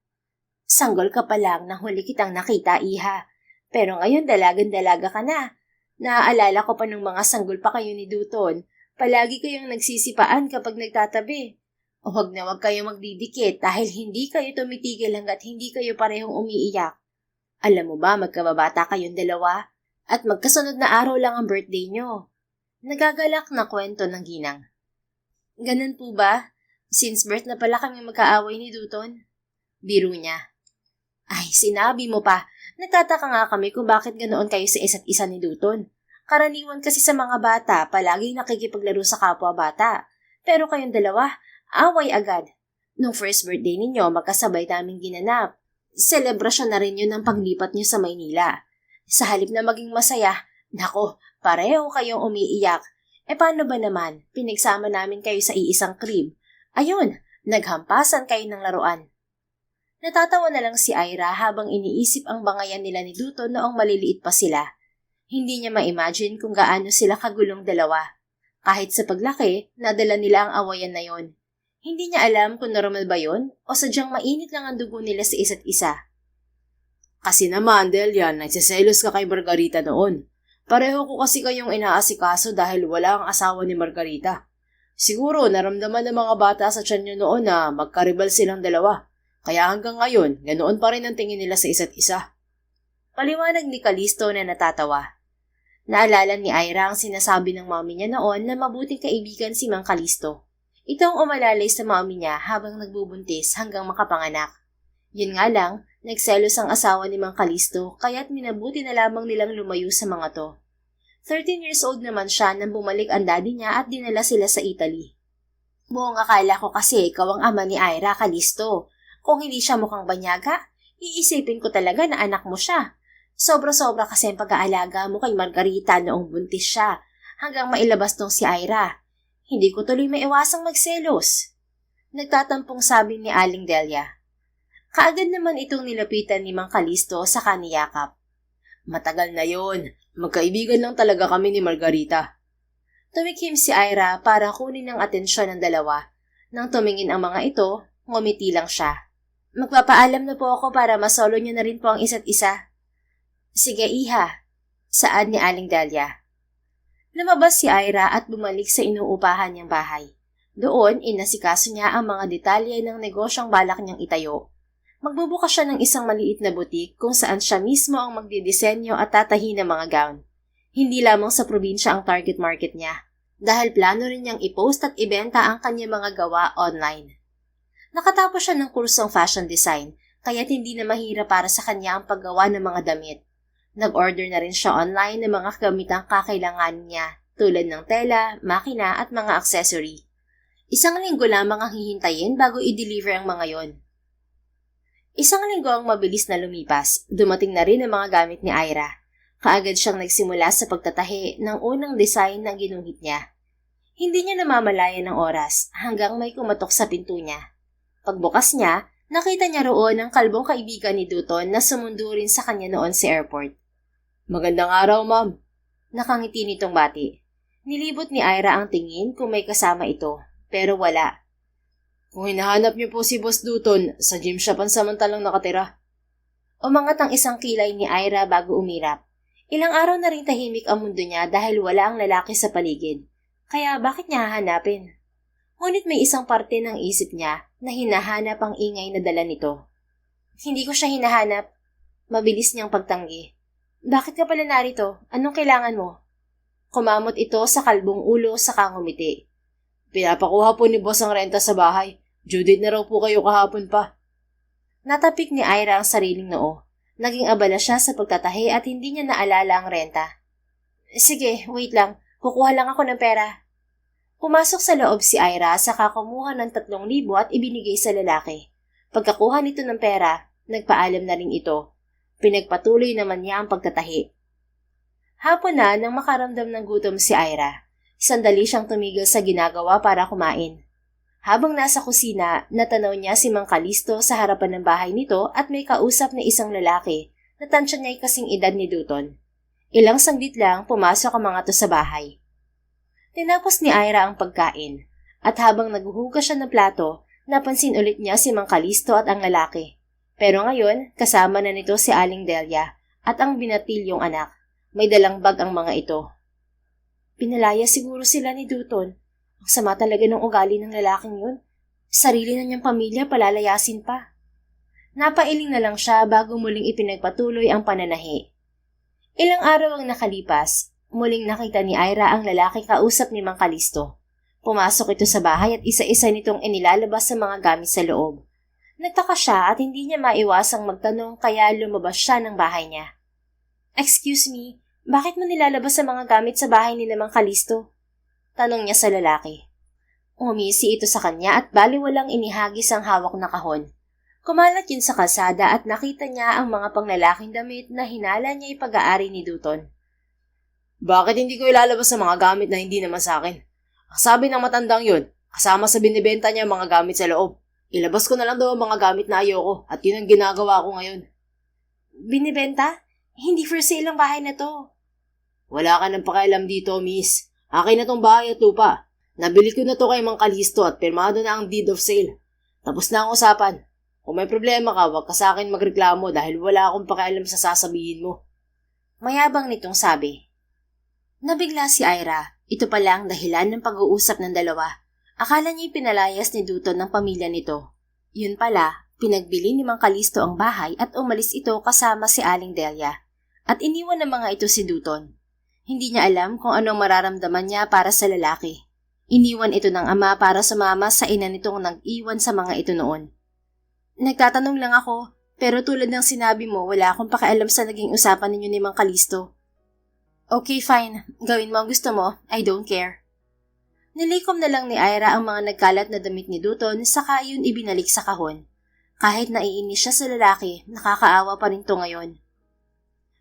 Sanggol ka pa lang nang huli kitang nakita, iha. Pero ngayon dalagan-dalaga ka na. Naaalala ko pa nung mga sanggol pa kayo ni Duton. Palagi kayong nagsisipaan kapag nagtatabi. O wag na wag kayo magdidikit dahil hindi kayo tumitigil hanggat hindi kayo parehong umiiyak. Alam mo ba, magkababata kayong dalawa at magkasunod na araw lang ang birthday nyo. Nagagalak na kwento ng ginang. Ganun po ba? Since birth na pala kami magkaaway ni Duton? Biro niya. Ay, sinabi mo pa. Nagtataka nga kami kung bakit ganoon kayo sa isa't isa ni Duton. Karaniwan kasi sa mga bata, palaging nakikipaglaro sa kapwa bata. Pero kayong dalawa, away agad. Nung first birthday ninyo, magkasabay namin ginanap. Selebrasyon na rin yun ng paglipat niyo sa Maynila. Sa halip na maging masaya, nako, pareho kayong umiiyak. E paano ba naman, pinagsama namin kayo sa iisang crib. Ayun, naghampasan kayo ng laruan. Natatawa na lang si Ira habang iniisip ang bangayan nila ni Duton noong maliliit pa sila. Hindi niya ma-imagine kung gaano sila kagulong dalawa. Kahit sa paglaki, nadala nila ang awayan na yon. Hindi niya alam kung normal ba yon o sadyang mainit lang ang dugo nila sa isa't isa. Kasi naman, Delia, nagsiselos ka kay Margarita noon. Pareho ko kasi kayong inaasikaso dahil wala ang asawa ni Margarita. Siguro naramdaman ng mga bata sa tiyan niyo noon na magkaribal silang dalawa. Kaya hanggang ngayon, ganoon pa rin ang tingin nila sa isa't isa. Paliwanag ni Calisto na natatawa. Naalala ni Ira ang sinasabi ng mami niya noon na mabuting kaibigan si Mang Calisto. Ito ang umalalay sa mami niya habang nagbubuntis hanggang makapanganak. Yun nga lang, nagselos ang asawa ni Mang Calisto kaya't minabuti na lamang nilang lumayo sa mga to. 13 years old naman siya nang bumalik ang daddy niya at dinala sila sa Italy. Buong akala ko kasi ikaw ang ama ni Ira, Calisto. Kung hindi siya mukhang banyaga, iisipin ko talaga na anak mo siya. Sobra-sobra kasi ang pag-aalaga mo kay Margarita noong buntis siya hanggang mailabas tong si Ira. Hindi ko tuloy maiwasang magselos. Nagtatampong sabi ni Aling Delia. Kaagad naman itong nilapitan ni Mang Calisto sa kaniyakap. Matagal na yon. Magkaibigan lang talaga kami ni Margarita. Tumikhim si Ira para kunin ang atensyon ng dalawa. Nang tumingin ang mga ito, ngumiti lang siya. Magpapaalam na po ako para masolo niyo na rin po ang isa't isa. Sige, iha. Saad ni Aling Delia. Lumabas si Ira at bumalik sa inuupahan niyang bahay. Doon, inasikaso niya ang mga detalye ng negosyong balak niyang itayo. Magbubukas siya ng isang maliit na butik kung saan siya mismo ang magdidisenyo at tatahi ng mga gown. Hindi lamang sa probinsya ang target market niya, dahil plano rin niyang i-post at ibenta ang kanyang mga gawa online. Nakatapos siya ng kursong fashion design, kaya't hindi na mahirap para sa kanya ang paggawa ng mga damit. Nag-order na rin siya online ng mga gamitang kakailanganin niya, tulad ng tela, makina at mga accessory. Isang linggo lamang ang hihintayin bago i-deliver ang mga yon. Isang linggo ang mabilis na lumipas, dumating na rin ang mga gamit ni Ira. Kaagad siyang nagsimula sa pagtatahi ng unang design na ginuhit niya. Hindi niya namamalayan ng oras hanggang may kumatok sa pinto niya. Pagbukas niya, nakita niya roon ang kalbong kaibigan ni Duton na sumundo rin sa kanya noon sa airport. Magandang araw, ma'am. Nakangiti nitong bati. Nilibot ni Ira ang tingin kung may kasama ito, pero wala. Kung hinahanap niyo po si Boss Duton, sa gym siya pansamantalang nakatira. Umangat ang isang kilay ni Ira bago umirap. Ilang araw na rin tahimik ang mundo niya dahil wala ang lalaki sa paligid. Kaya bakit niya hahanapin? Ngunit may isang parte ng isip niya na hinahanap ang ingay na dala nito. Hindi ko siya hinahanap. Mabilis niyang pagtanggi. Bakit ka pala narito? Anong kailangan mo? Kumamot ito sa kalbong ulo saka ngumiti. Pinapakuha po ni boss ang renta sa bahay. Due date na raw po kayo kahapon pa. Natapik ni Ira ang sariling noo. Naging abala siya sa pagtatahi at hindi niya naalala ang renta. Sige, wait lang. Kukuha lang ako ng pera. Pumasok sa loob si Ira saka kumuha ng 3,000 at ibinigay sa lalaki. Pagkakuha nito ng pera, nagpaalam na rin ito. Pinagpatuloy naman niya ang pagtatahi. Hapon na nang makaramdam ng gutom si Ira. Sandali siyang tumigil sa ginagawa para kumain. Habang nasa kusina, natanaw niya si Mang Kalisto sa harapan ng bahay nito at may kausap na isang lalaki na tansya niya ay kasing edad ni Dutton. Ilang saglit lang pumasok ang mga to sa bahay. Tinapos ni Ira ang pagkain at habang naghuhugas siya ng plato, napansin ulit niya si Mang Kalisto at ang lalaki. Pero ngayon, kasama na nito si Aling Delia at ang binatilyong anak. May dalang bag ang mga ito. Pinalaya siguro sila ni Dutton. Ang sama talaga ng ugali ng lalaking yun. Sarili na niyang pamilya palalayasin pa. Napailing na lang siya bago muling ipinagpatuloy ang pananahi. Ilang araw ang nakalipas, muling nakita ni Ira ang lalaki kausap ni Mang Kalisto. Pumasok ito sa bahay at isa-isa nitong inilalabas sa mga gamit sa loob. Nagtaka siya at hindi niya maiwasang magtanong kaya lumabas siya ng bahay niya. Excuse me, bakit mo nilalabas sa mga gamit sa bahay ni Mang Kalisto? Tanong niya sa lalaki. Umisi ito sa kanya at baliwalang inihagis ang hawak na kahon. Kumalat yun sa kalsada at nakita niya ang mga panglalaking damit na hinala niya ipag-aari ni Dutton. Bakit hindi ko ilalabas sa mga gamit na hindi naman sa akin? Ang sabi ng matandang yun, kasama sa binibenta niya mga gamit sa loob. Ilabas ko na lang daw ang mga gamit na ayoko at yun ang ginagawa ko ngayon. Binibenta? Hindi for sale ang bahay na to. Wala ka ng pakialam dito, miss. Akin na tong bahay at lupa. Nabili ko na to kay Mang Kalisto at pirmado na ang deed of sale. Tapos na ang usapan. Kung may problema ka, wag ka sa akin magreklamo dahil wala akong pakialam sa sasabihin mo. Mayabang nitong sabi. Nabigla si Ira. Ito pala ang dahilan ng pag-uusap ng dalawa. Akala niya pinalayas ni Dutton ng pamilya nito. Yun pala, pinagbili ni Mang Kalisto ang bahay at umalis ito kasama si Aling Delia. At iniwan ng mga ito si Dutton. Hindi niya alam kung anong mararamdaman niya para sa lalaki. Iniwan ito ng ama para sumama sa ina nitong nag-iwan sa mga ito noon. Nagtatanong lang ako, pero tulad ng sinabi mo, wala akong pakialam sa naging usapan ninyo ni Mang Kalisto. Okay, fine. Gawin mo ang gusto mo. I don't care. Nilikom na lang ni Ira ang mga nagkalat na damit ni Dutton saka yun ibinalik sa kahon. Kahit naiinis siya sa lalaki, nakakaawa pa rin to ngayon.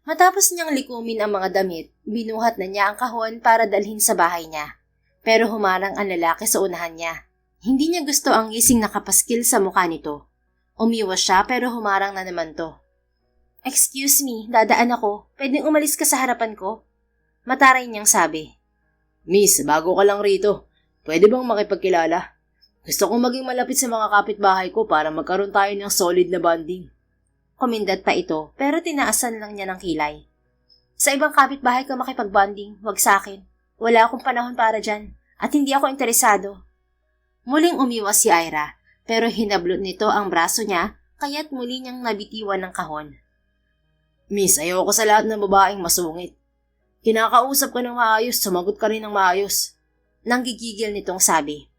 Matapos niyang likumin ang mga damit, binuhat na niya ang kahon para dalhin sa bahay niya. Pero humarang ang lalaki sa unahan niya. Hindi niya gusto ang gising na kapaskil sa mukha nito. Umiwas siya pero humarang na naman to. Excuse me, dadaan ako. Pwedeng umalis ka sa harapan ko? Mataray niyang sabi. Miss, bago ka lang rito. Pwede bang makipagkilala? Gusto kong maging malapit sa mga kapitbahay ko para magkaroon tayo ng solid na bonding. Kumindat pa ito pero tinaasan lang niya ng kilay. Sa ibang kapitbahay ka makipagbonding, wag sa akin. Wala akong panahon para dyan at hindi ako interesado. Muling umiwas si Ira pero hinablot nito ang braso niya kaya't muli niyang nabitiwan ng kahon. Miss, ayoko sa lahat ng babaeng masungit. Kinakausap ka ng maayos, sumagot ka rin ng maayos. Nanggigigil nitong sabi.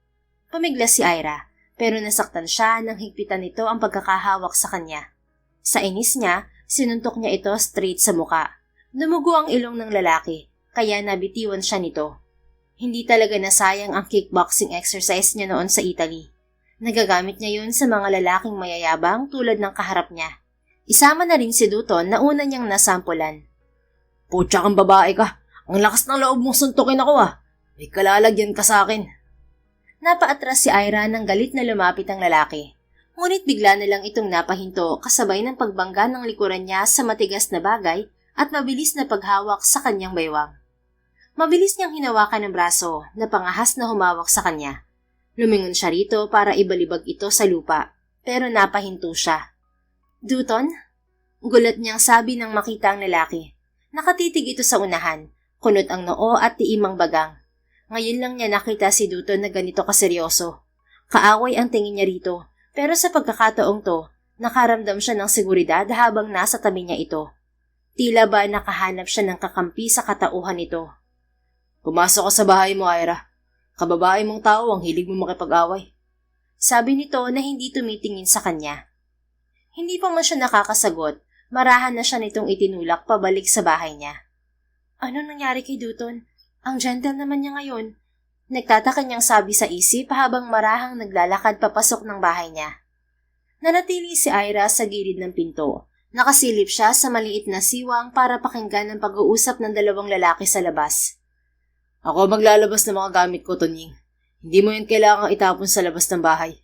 Pumiglas si Ira pero nasaktan siya nang higpitan nito ang pagkakahawak sa kanya. Sa inis niya, sinuntok niya ito straight sa muka. Dumugo ang ilong ng lalaki, kaya nabitiwan siya nito. Hindi talaga nasayang ang kickboxing exercise niya noon sa Italy. Nagagamit niya yun sa mga lalaking mayayabang tulad ng kaharap niya. Isama na rin si Dutton na una niyang nasampulan. Putya kang babae ka. Ang lakas ng loob mong suntukin ako ah. May kalalagyan ka sa akin. Napaatras si Ira nang galit na lumapit ang lalaki. Ngunit bigla na lang itong napahinto kasabay ng pagbangga ng likuran niya sa matigas na bagay at mabilis na paghawak sa kanyang baywang. Mabilis niyang hinawakan ng braso na pangahas na humawak sa kanya. Lumingon siya rito para ibalibag ito sa lupa, pero napahinto siya. Dutton? Gulat niyang sabi nang makita ang lalaki. Nakatitig ito sa unahan, kunot ang noo at tiimang bagang. Ngayon lang niya nakita si Dutton na ganito kaseryoso. Kaaway ang tingin niya rito, pero sa pagkakataong to, nakaramdam siya ng seguridad habang nasa tabi niya ito. Tila ba nakahanap siya ng kakampi sa katauhan nito. Pumasok ka sa bahay mo, Ira. Kababae mong tao ang hilig mo makipag-away. Sabi nito na hindi tumitingin sa kanya. Hindi pa man siya nakakasagot, marahan na siya nitong itinulak pabalik sa bahay niya. Ano nangyari kay Dutton? Ang gentle naman niya ngayon. Nagtataka niyang sabi sa isip habang marahang naglalakad papasok ng bahay niya. Nanatili si Ira sa gilid ng pinto. Nakasilip siya sa maliit na siwang para pakinggan ang pag-uusap ng dalawang lalaki sa labas. Ako maglalabas ng mga gamit ko, Tonying. Hindi mo yan kailangang itapon sa labas ng bahay.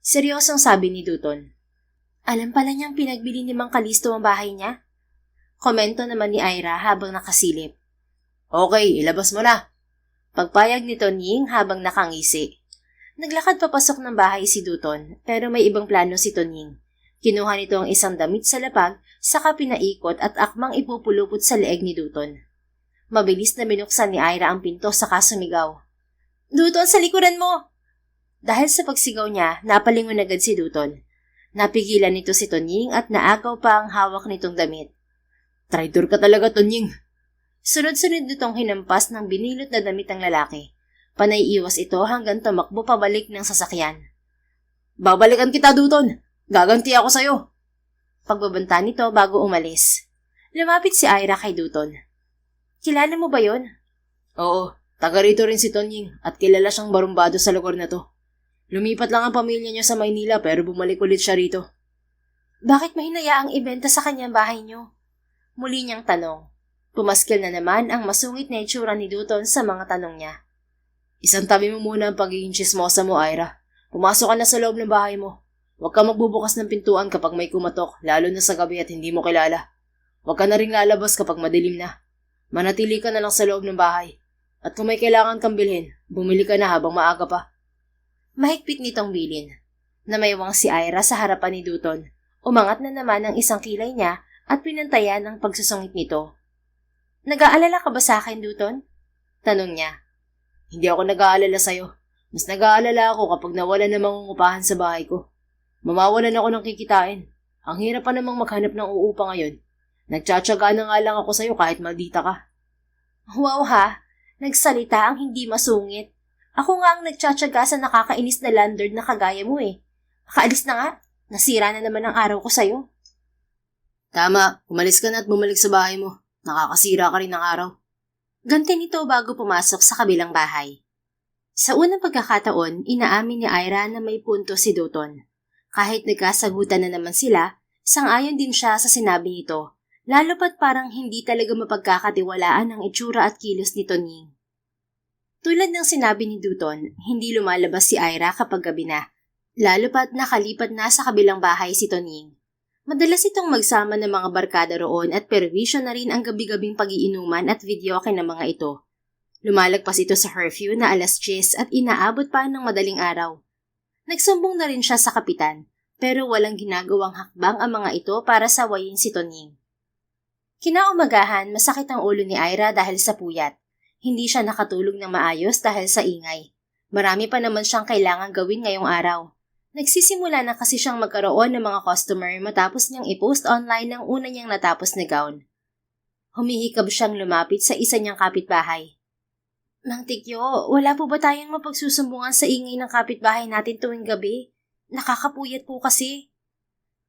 Seryosong sabi ni Dutton. Alam pala niyang pinagbili ni Mang Kalisto ang bahay niya? Komento naman ni Ira habang nakasilip. Okay, ilabas mo na. Pagpayag ni Tonying habang nakangisi. Naglakad papasok ng bahay si Dutton pero may ibang plano si Tonying. Kinuha nito ang isang damit sa lapag, saka pinaikot at akmang ipupulupot sa leeg ni Dutton. Mabilis na binuksan ni Ira ang pinto saka sumigaw. Dutton, sa likuran mo! Dahil sa pagsigaw niya, napalingon agad si Dutton. Napigilan nito si Tonying at naagaw pa ang hawak nitong damit. Traitor ka talaga, Tonying! Sunod-sunod nitong hinampas ng binilot na damit ng lalaki. Panay iwas ito hanggang tumakbo pabalik ng sasakyan. Babalikan kita, Dutton! Gaganti ako sa'yo! Pagbabanta nito bago umalis. Lumapit si Ira kay Dutton. Kilala mo ba yon? Oo, taga rito rin si Tonying at kilala siyang barumbado sa lugar na to. Lumipat lang ang pamilya niya sa Maynila pero bumalik ulit siya rito. Bakit mahinayaang ibenta sa kanyang bahay niyo? Muli niyang tanong. Pumaskil na naman ang masungit na itsura ni Dutton sa mga tanong niya. Isang tabi mo muna ang pagiging chismosa mo, Ira. Pumasok ka na sa loob ng bahay mo. Huwag ka magbubukas ng pintuan kapag may kumatok, lalo na sa gabi at hindi mo kilala. Huwag ka na rin lalabas kapag madilim na. Manatili ka na lang sa loob ng bahay. At kung may kailangan kang bilhin, bumili ka na habang maaga pa. Mahigpit nitong bilin. Namaywang si Ira sa harapan ni Dutton. Umangat na naman ang isang kilay niya at pinantayan ang pagsusungit nito. Nag-aalala ka ba sa akin, Dutton? Tanong niya. Hindi ako nag-aalala sa'yo. Mas nag-aalala ako kapag nawala na mangungupahan sa bahay ko. Mamawalan ako ng kikitain. Ang hirap pa namang maghanap ng uupa ngayon. Nagtsatsaga na nga lang ako sa'yo kahit maldita ka. Wow ha, nagsalita ang hindi masungit. Ako nga ang nagtsatsaga sa nakakainis na landlord na kagaya mo eh. Kaalis na nga, nasira na naman ang araw ko sa'yo. Tama, umalis ka na at bumalik sa bahay mo. Nakakasira ka rin ng araw. Ganti nito bago pumasok sa kabilang bahay. Sa unang pagkakataon, inaamin ni Ira na may punto si Dutton. Kahit nagkasagutan na naman sila, sang-ayon din siya sa sinabi nito, lalo pat parang hindi talaga mapagkakatiwalaan ang itsura at kilos ni Tonying. Tulad ng sinabi ni Dutton, hindi lumalabas si Ira kapag gabi na, lalo pat nakalipat na sa kabilang bahay si Tonying. Madalas itong magsama ng mga barkada roon at perwisyo na rin ang gabi-gabing pag-iinuman at videoke ng mga ito. Lumalagpas ito sa curfew na 10:00 at inaabot pa ng madaling araw. Nagsumbong na rin siya sa kapitan, pero walang ginagawang hakbang ang mga ito para sawayin si Tonying. Kinaumagahan, masakit ang ulo ni Ira dahil sa puyat. Hindi siya nakatulog ng maayos dahil sa ingay. Marami pa naman siyang kailangang gawin ngayong araw. Nagsisimula na kasi siyang magkaroon ng mga customer matapos niyang i-post online ang una niyang natapos na gown. Humihikab siyang lumapit sa isa niyang kapitbahay. Mang Tikyo, wala po ba tayong mapagsusumbungan sa ingay ng kapitbahay natin tuwing gabi? Nakakapuyat po kasi.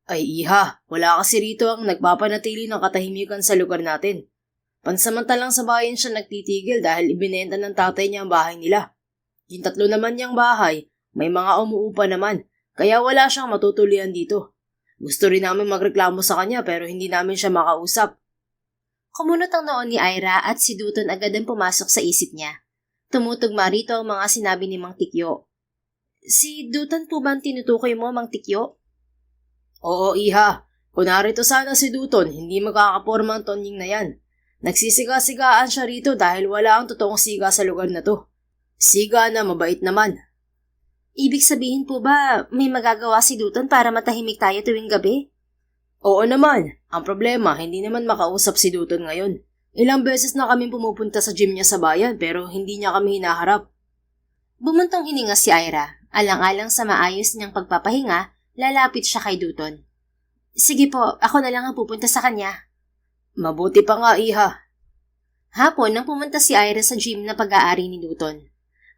Ay iha, wala kasi rito ang nagpapanatili ng katahimikan sa lugar natin. Pansamantalang sa bayan siya nagtitigil dahil ibinenta ng tatay niya ang bahay nila. Yung 3 naman niyang bahay, may mga umuupa naman. Kaya wala siyang matutulian dito. Gusto rin namin magreklamo sa kanya pero hindi namin siya makausap. Kumunot ang noon ni Ira at si Dutton agad ang pumasok sa isip niya. Tumutugma rito ang mga sinabi ni Mang Tikyo. Si Dutton po ba ang tinutukoy mo, Mang Tikyo? Oo, iha. Kung narito sana si Dutton, hindi magkakaporma ang Tonying na yan. Nagsisiga-sigaan siya rito dahil wala ang totoong siga sa lugar na to. Siga na mabait naman. Ibig sabihin po ba may magagawa si Dutton para matahimik tayo tuwing gabi? Oo naman. Ang problema, hindi naman makausap si Dutton ngayon. Ilang beses na kami pumupunta sa gym niya sa bayan pero hindi niya kami hinaharap. Bumuntong hininga si Ira. Alang-alang sa maayos niyang pagpapahinga, lalapit siya kay Dutton. Sige po, ako na lang ang pupunta sa kanya. Mabuti pa nga, iha. Hapon nang pumunta si Ira sa gym na pag-aari ni Dutton.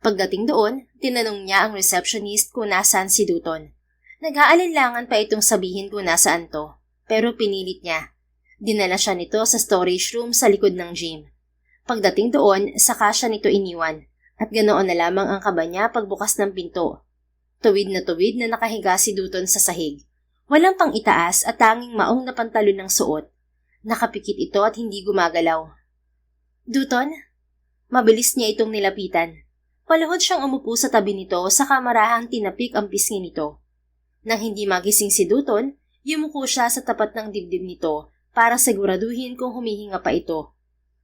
Pagdating doon, tinanong niya ang receptionist kung nasaan si Dutton. Nag-aalinlangan pa itong sabihin kung nasaan to, pero pinilit niya. Dinala siya nito sa storage room sa likod ng gym. Pagdating doon, saka siya nito iniwan, at ganoon na lamang ang kaba niya pagbukas ng pinto. Tuwid na nakahiga si Dutton sa sahig. Walang pang itaas at tanging maong na pantalon ng suot. Nakapikit ito at hindi gumagalaw. Dutton? Mabilis niya itong nilapitan. Paluhod siyang umupo sa tabi nito sa kamarahang tinapik ang pisngi nito. Nang hindi magising si Dutton, yumuko siya sa tapat ng dibdib nito para siguraduhin kung humihinga pa ito.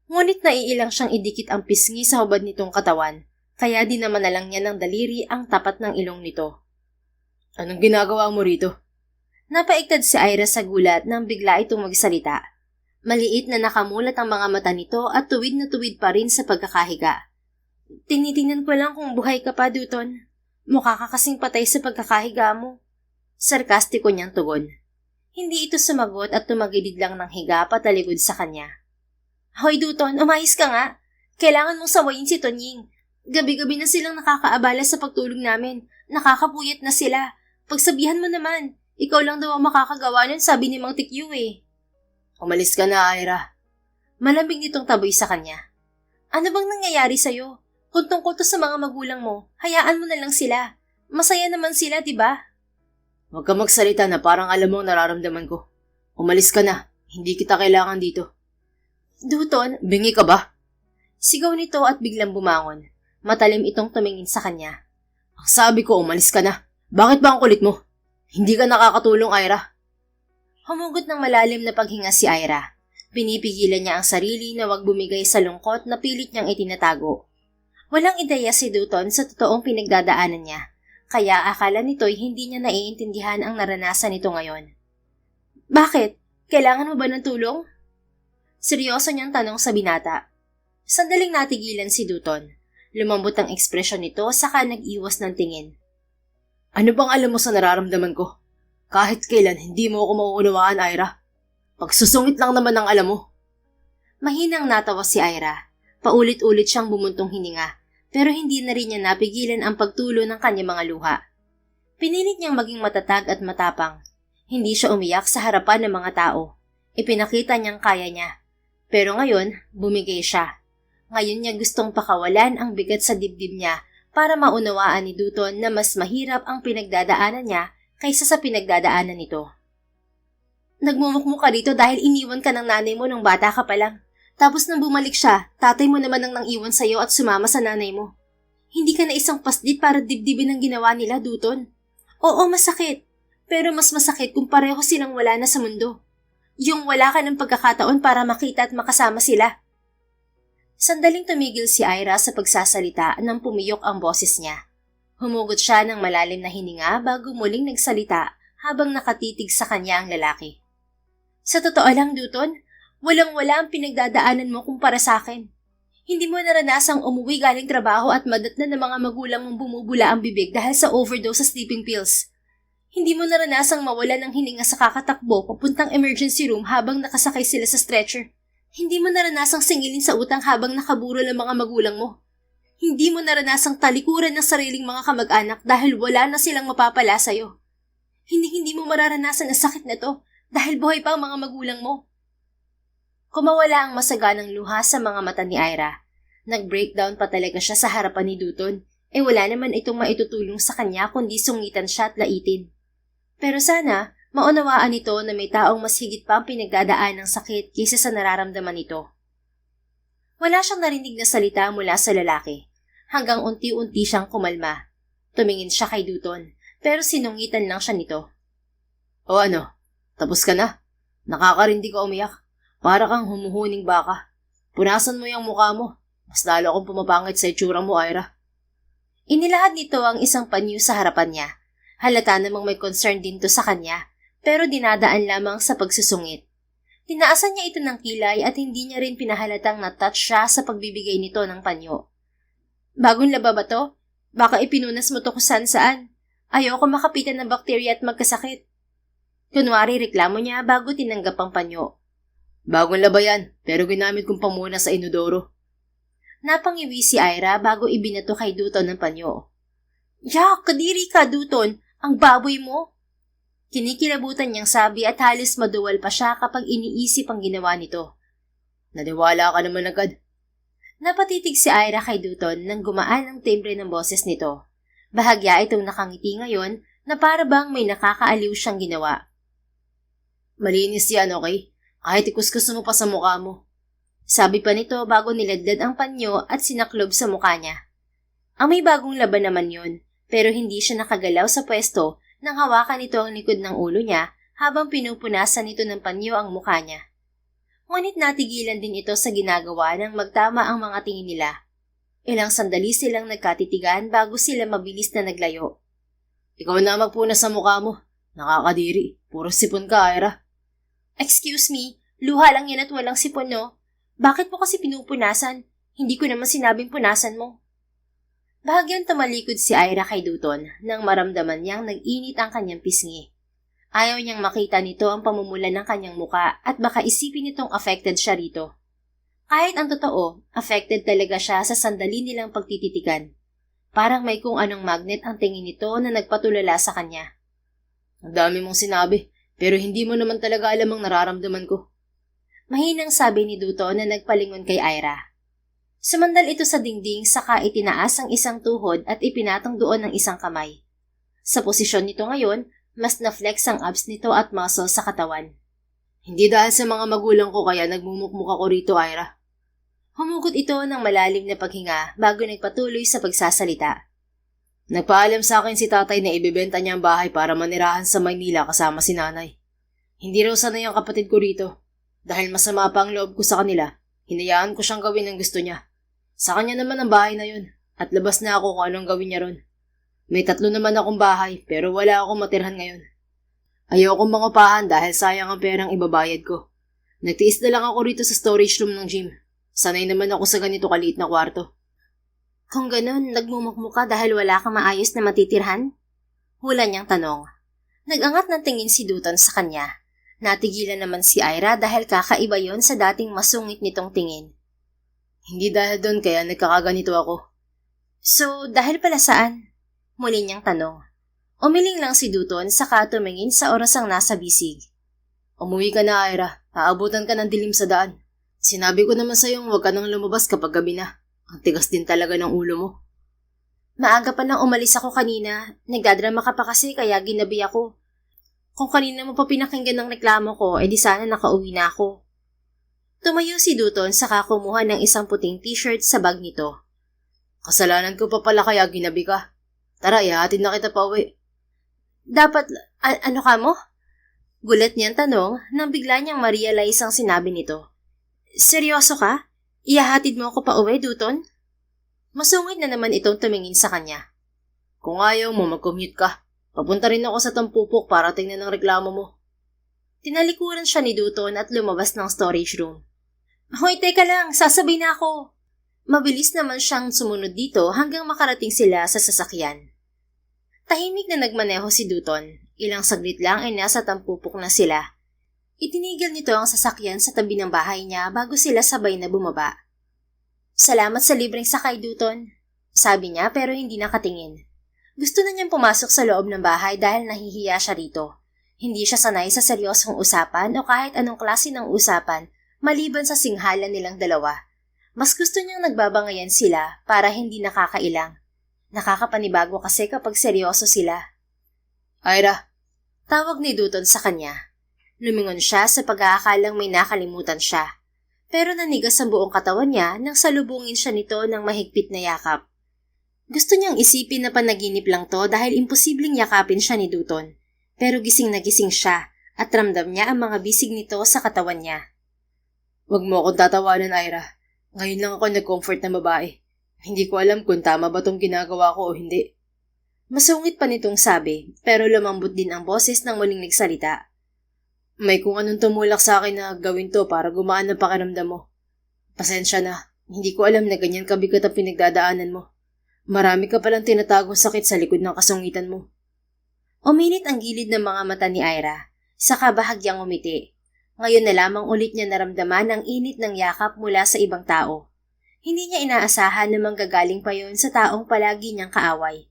Ngunit naiilang siyang idikit ang pisngi sa hubad nitong katawan, kaya dinama na lang niya ng daliri ang tapat ng ilong nito. Anong ginagawa mo rito? Napaiktad si Ira sa gulat nang bigla itong magsalita. Maliit na nakamulat ang mga mata nito at tuwid na tuwid pa rin sa pagkakahiga. Tinitingnan ko lang kung buhay ka pa, Dutton. Mukha ka kasing patay sa pagkakahiga mo. Sarkastiko niyang tugon. Hindi ito sumagot at tumagilid lang ng higa patalikod sa kanya. Hoy, Dutton, umayos ka nga. Kailangan mong sawayin si Tonying. Gabi-gabi na silang nakakaabala sa pagtulog namin. Nakakapuyat na sila. Pagsabihan mo naman. Ikaw lang daw ang makakagawa nun, sabi ni Mang Tikyu eh. Umalis ka na, Ira. Malambing nitong taboy sa kanya. Ano bang nangyayari sa'yo? Kung tungkol to sa mga magulang mo, hayaan mo na lang sila. Masaya naman sila, di ba? Huwag ka magsalita na parang alam mo ang nararamdaman ko. Umalis ka na. Hindi kita kailangan dito. Dutton, bingi ka ba? Sigaw nito at biglang bumangon. Matalim itong tumingin sa kanya. Ang sabi ko, umalis ka na. Bakit ba ang kulit mo? Hindi ka nakakatulong, Ira. Humugot ng malalim na paghinga si Ira. Pinipigilan niya ang sarili na wag bumigay sa lungkot na pilit niyang itinatago. Walang ideya si Dutton sa totoong pinagdadaanan niya, kaya akala nito'y hindi niya naiintindihan ang naranasan nito ngayon. Bakit? Kailangan mo ba ng tulong? Seryoso niyang tanong sa binata. Sandaling natigilan si Dutton. Lumambot ang ekspresyon nito saka nag-iwas ng tingin. Ano bang alam mo sa nararamdaman ko? Kahit kailan hindi mo ako mauunawaan, Ira. Pagsusungit lang naman ang alam mo. Mahinang natawa si Ira. Paulit-ulit siyang bumuntong hininga, pero hindi na rin niya napigilan ang pagtulo ng kanyang mga luha. Pinilit niyang maging matatag at matapang. Hindi siya umiyak sa harapan ng mga tao. Ipinakita niyang kaya niya. Pero ngayon, bumigay siya. Ngayon niya gustong pakawalan ang bigat sa dibdib niya para maunawaan ni Dutton na mas mahirap ang pinagdadaanan niya kaysa sa pinagdadaanan nito. Nagmumukmuk ka dito dahil iniwan ka ng nanay mo nung bata ka pa lang. Tapos nang bumalik siya, tatay mo naman ang nang-iwan sa'yo at sumama sa nanay mo. Hindi ka na isang pasdit para dibdibin ang ginawa nila, Dutton. Oo, masakit. Pero mas masakit kung pareho silang wala na sa mundo. Yung wala ka ng pagkakataon para makita at makasama sila. Sandaling tumigil si Ira sa pagsasalita nang pumiyok ang boses niya. Humugot siya ng malalim na hininga bago muling nagsalita habang nakatitig sa kanya ang lalaki. Sa totoo lang, Dutton, walang-wala ang pinagdadaanan mo kumpara sa akin. Hindi mo naranasang umuwi galing trabaho at madatnan ng mga magulang mong bumubula ang bibig dahil sa overdose sa sleeping pills. Hindi mo naranasang mawala ng hininga sa kakatakbo papuntang emergency room habang nakasakay sila sa stretcher. Hindi mo naranasang singilin sa utang habang nakaburol ang mga magulang mo. Hindi mo naranasang talikuran ng sariling mga kamag-anak dahil wala na silang mapapala sa'yo. Hindi mo mararanasan ang sakit na to dahil buhay pa ang mga magulang mo. Kumawala ang masaganang luha sa mga mata ni Ira. Nag-breakdown pa talaga siya sa harapan ni Dutton. Wala naman itong maitutulong sa kanya kundi sungitan siya at laitin. Pero sana, maunawaan nito na may taong mas higit pa ang pinagdadaan ng sakit kaysa sa nararamdaman nito. Wala siyang narinig na salita mula sa lalaki. Hanggang unti-unti siyang kumalma. Tumingin siya kay Dutton, pero sinungitan lang siya nito. O ano? Tapos ka na? Nakakarindi ka umiyak. Para kang humuhuning baka. Punasan mo yung mukha mo. Mas lalo akong pumapangit sa itsura mo, Ira. Inilahad nito ang isang panyo sa harapan niya. Halata namang may concern din to sa kanya, pero dinadaan lamang sa pagsusungit. Tinaasan niya ito ng kilay at hindi niya rin pinahalatang na-touch siya sa pagbibigay nito ng panyo. Bagong laba ba to? Baka ipinunas mo to kung saan-saan. Ayoko makapitan ng bakterya at magkasakit. Kunwari reklamo niya bago tinanggap ang panyo. Bagong laba yan, pero ginamit kong pamuna sa inodoro. Napangiwi si Ira bago ibinato kay Dutton ng panyo. Yak, kadiri ka, Dutton! Ang baboy mo! Kinikilabutan niyang sabi at halos maduwal pa siya kapag iniisip ang ginawa nito. Naniwala ka naman agad. Napatitig si Ira kay Dutton nang gumaan ang timbre ng boses nito. Bahagya itong nakangiti ngayon na para bang may nakakaaliw siyang ginawa. Malinis yan, okay? Kahit ikuskus mo pa sa mukha mo. Sabi pa nito bago niladlad ang panyo at sinaklob sa mukha niya. Ang may bagong laban naman yun, pero hindi siya nakagalaw sa pwesto nang hawakan nito ang likod ng ulo niya habang pinupunasan nito ng panyo ang mukha niya. Ngunit natigilan din ito sa ginagawa nang magtama ang mga tingin nila. Ilang sandali silang nagkatitigan bago sila mabilis na naglayo. Ikaw na magpunas sa mukha mo. Nakakadiri. Puro sipon ka, Ira. Excuse me, luha lang yan at walang sipon, no? Bakit mo kasi pinupunasan? Hindi ko naman sinabing punasan mo. Bahagyang tumalikod si Ira kay Dutton nang maramdaman niyang nag-init ang kanyang pisngi. Ayaw niyang makita nito ang pamumula ng kanyang muka at baka isipin nitong affected siya rito. Kahit ang totoo, affected talaga siya sa sandali nilang pagtititigan. Parang may kung anong magnet ang tingin nito na nagpatulala sa kanya. Ang dami mong sinabi, pero hindi mo naman talaga alam ang nararamdaman ko. Mahinang sabi ni Dutton na nagpalingon kay Ira. Sumandal ito sa dingding saka itinaas ang isang tuhod at ipinatong doon ang isang kamay. Sa posisyon nito ngayon, mas na-flex ang abs nito at muscle sa katawan. Hindi dahil sa mga magulang ko kaya nagmumukmuk ako rito, Ira. Humugot ito ng malalim na paghinga bago nagpatuloy sa pagsasalita. Nagpaalam sa akin si tatay na ibebenta niya ang bahay para manirahan sa Maynila kasama si nanay. Hindi raw sanay ang kapatid ko rito. Dahil masama pa ang loob ko sa kanila, hinayaan ko siyang gawin ang gusto niya. Sa kanya naman ang bahay na yun, at labas na ako kung anong gawin niya ron. May 3 naman akong bahay, pero wala akong matirhan ngayon. Ayokong mangupahan dahil sayang ang perang ibabayad ko. Nagtiis na lang ako rito sa storage room ng gym. Sanay naman ako sa ganito kaliit na kwarto. Kung ganun, nagmumukmuk ka dahil wala kang maayos na matitirhan? Hula niyang tanong. Nagangat ng tingin si Dutton sa kanya. Natigilan naman si Ira dahil kakaiba yon sa dating masungit nitong tingin. Hindi dahil doon kaya nagkakaganito ako. So, dahil pala saan? Muli niyang tanong. Umiling lang si Dutton saka tumingin sa orasang nasa bisig. Umuwi ka na, Ira. Aabutan ka ng dilim sa daan. Sinabi ko naman sa'yo huwag ka nang lumabas kapag gabi na. Ang tigas din talaga ng ulo mo. Maaga pa nang umalis ako kanina. Nagdadrama ka pa kasi kaya ginabi ako. Kung kanina mo pa pinakinggan ng reklamo ko, edi sana nakauwi na ako. Tumayo si Dutton saka kumuha ng isang puting t-shirt sa bag nito. Kasalanan ko pa pala kaya ginabi ka. Tara, ihahatid na kita pa uwi. Dapat, ano ka mo? Gulat niyang tanong nang bigla niyang ma-realize ang sinabi nito. Seryoso ka? Ihahatid mo ako pa uwi, Dutton? Masungit na naman itong tumingin sa kanya. Kung ayaw mo, mag-commute ka. Papunta rin ako sa Tampupok para tingnan ang reklamo mo. Tinalikuran siya ni Dutton at lumabas ng storage room. Hoy, teka lang, sasabay na ako. Mabilis naman siyang sumunod dito hanggang makarating sila sa sasakyan. Tahimik na nagmaneho si Dutton. Ilang saglit lang ay nasa Tampupok na sila. Itinigil nito ang sasakyan sa tabi ng bahay niya bago sila sabay na bumaba. Salamat sa libreng sakay, Dutton. Sabi niya pero hindi nakatingin. Gusto na niyang pumasok sa loob ng bahay dahil nahihiya siya rito. Hindi siya sanay sa seryosong usapan o kahit anong klase ng usapan maliban sa singhalan nilang dalawa. Mas gusto niyang nagbabangayan sila para hindi nakakailang. Nakakapanibago kasi kapag seryoso sila. Ira, tawag ni Dutton sa kanya. Lumingon siya sa pag-aakalang may nakalimutan siya. Pero nanigas ang buong katawan niya nang salubungin siya nito ng mahigpit na yakap. Gusto niyang isipin na panaginip lang to dahil imposibleng yakapin siya ni Dutton. Pero gising na gising siya at ramdam niya ang mga bisig nito sa katawan niya. Huwag mo akong tatawanan, Ira. Ngayon lang ako nag-comfort na babae. Hindi ko alam kung tama ba tong ginagawa ko o hindi. Masungit pa nitong sabi, pero lumambot din ang boses ng muling nagsalita. May kung anong tumulak sa akin na gawin to para gumaan ang pakiramdam mo. Pasensya na, hindi ko alam na ganyan kabigat ang pinagdadaanan mo. Marami ka palang tinatagong sakit sa likod ng kasungitan mo. Uminit ang gilid ng mga mata ni Ira, saka bahagyang umiti. Ngayon na lamang ulit niya naramdaman ang init ng yakap mula sa ibang tao. Hindi niya inaasahan na manggagaling pa yon sa taong palagi niyang kaaway.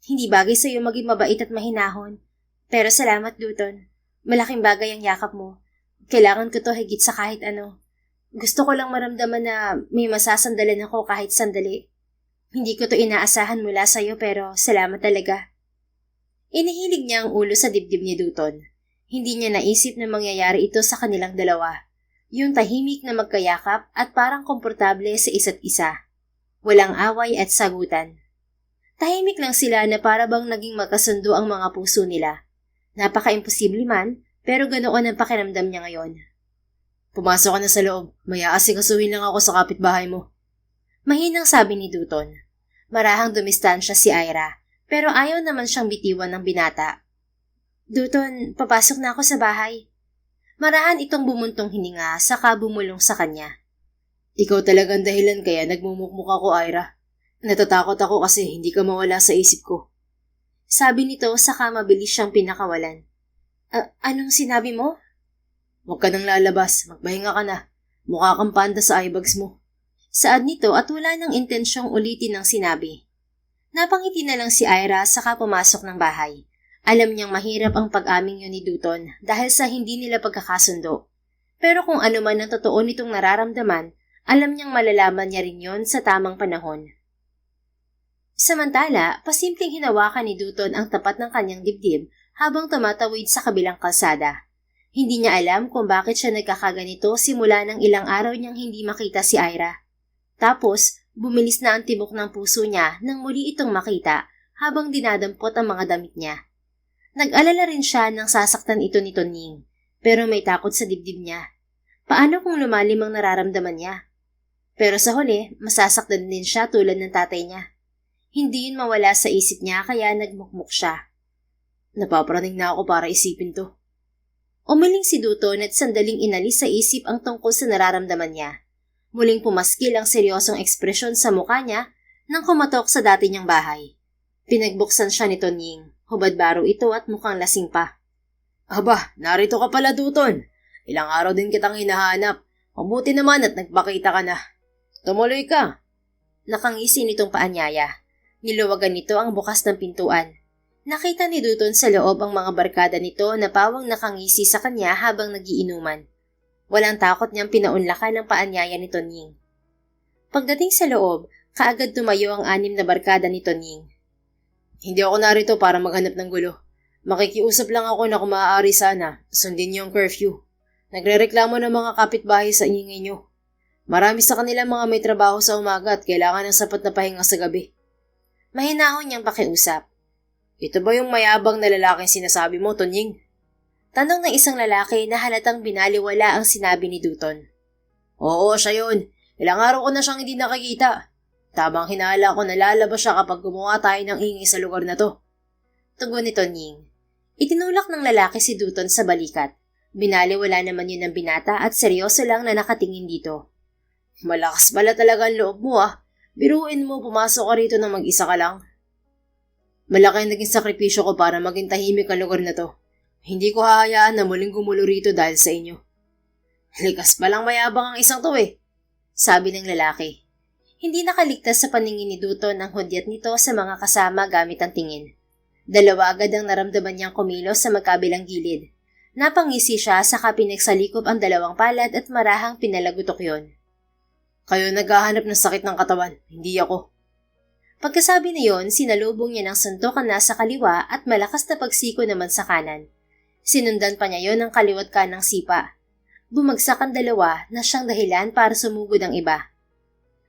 Hindi bagay sa iyo maging mabait at mahinahon. Pero salamat, Dutton. Malaking bagay ang yakap mo. Kailangan ko to higit sa kahit ano. Gusto ko lang maramdaman na may masasandalan ako kahit sandali. Hindi ko to inaasahan mula sa iyo pero salamat talaga. Inihilig niya ang ulo sa dibdib ni Dutton. Hindi niya naisip na mangyayari ito sa kanilang dalawa. Yung tahimik na magkayakap at parang komportable sa isa't isa. Walang away at sagutan. Tahimik lang sila na para bang naging magkasundo ang mga puso nila. Napaka-imposible man, pero ganoon ang pakiramdam niya ngayon. Pumasok ka na sa loob, may aasikasuhin lang ako sa kapitbahay mo. Mahinang sabi ni Dutton. Marahang dumistansya si Ira, pero ayaw naman siyang bitiwan ng binata. Dutton, papasok na ako sa bahay. Marahan itong bumuntong hininga saka bumulong sa kanya. Ikaw talagang dahilan kaya nagmumukmuk ako, Ira. Natatakot ako kasi hindi ka mawala sa isip ko. Sabi nito saka mabilis siyang pinakawalan. Anong sinabi mo? Huwag ka nang lalabas, magpahinga ka na. Mukha kang panda sa eyebags mo. Saad nito at wala nang intensyong ulitin ang sinabi. Napangiti na lang si Ira saka pumasok ng bahay. Alam niyang mahirap ang pag-aming yun ni Dutton dahil sa hindi nila pagkakasundo. Pero kung ano man ang totoo nitong nararamdaman, alam niyang malalaman niya rin yon sa tamang panahon. Samantala, pasimpleng hinawakan ni Dutton ang tapat ng kanyang dibdib habang tumatawid sa kabilang kalsada. Hindi niya alam kung bakit siya nagkakaganito simula ng ilang araw niyang hindi makita si Ira. Tapos, bumilis na ang tibok ng puso niya nang muli itong makita habang dinadampot ang mga damit niya. Nag-alala rin siya nang sasaktan ito ni Tonning, pero may takot sa dibdib niya. Paano kung lumalim ang nararamdaman niya? Pero sa huli, masasaktan din siya tulad ng tatay niya. Hindi yun mawala sa isip niya kaya nagmukmuk siya. Napapraning na ako para isipin to. Umiling si Dutton at sandaling inalis sa isip ang tungkol sa nararamdaman niya. Muling pumaskil ang seryosong ekspresyon sa mukha niya nang kumatok sa dati niyang bahay. Pinagbuksan siya ni Tonning. Hubad baro ito at mukhang lasing pa. Aba, narito ka pala, Dutton. Ilang araw din kitang hinahanap. Mabuti naman at nagpakita ka na. Tumuloy ka. Nakangisi nitong paanyaya. Niluwagan nito ang bukas ng pintuan. Nakita ni Dutton sa loob ang mga barkada nito na pawang nakangisi sa kanya habang nagiinuman. Walang takot niyang pinaunlakan ang paanyaya ni Tonning. Pagdating sa loob, kaagad tumayo ang 6 na barkada ni Tonning. Hindi ako narito para maghanap ng gulo. Makikiusap lang ako na kung maaari sana, sundin niyo ang curfew. Nagrereklamo ng mga kapitbahay sa ingay niyo. Marami sa kanila mga may trabaho sa umaga at kailangan ng sapat na pahinga sa gabi. Mahinahon niyang pakiusap. Ito ba yung mayabang na lalaking sinasabi mo, Tonning? Tanong ng isang lalaki na halatang binaliwala ang sinabi ni Dutton. Oo, siya yun. Ilang araw ko na siyang hindi nakikita. Tamang hinala ko na lalabas siya kapag gumawa tayo ng ingay sa lugar na to. Tugon ni Tonning. Itinulak ng lalaki si Dutton sa balikat. Binaliwala naman yun ng binata at seryoso lang na nakatingin dito. Malakas pala talaga ang loob mo ah. Biruin mo, pumasok ka rito na mag-isa ka lang. Malaki ang naging sakripisyo ko para maging tahimik ang lugar na to. Hindi ko hahayaan na muling gumulo rito dahil sa inyo. Likas palang mayabang ang isang to eh. Sabi ng lalaki. Hindi nakaligtas sa paningin ni Dutton ang hudyat nito sa mga kasama gamit ang tingin. Dalawa agad ang naramdaman niyang kumilos sa magkabilang gilid. Napangisi siya saka pinagsalikop ang dalawang palad at marahang pinalagutok yon. Kayo naghahanap ng sakit ng katawan, hindi ako. Pagkasabi na yon, sinalubong niya ng suntok ang nasa kaliwa at malakas na pagsiko naman sa kanan. Sinundan pa niya yon ng kaliwat kanang sipa. Bumagsak ang dalawa na siyang dahilan para sumugod ang iba.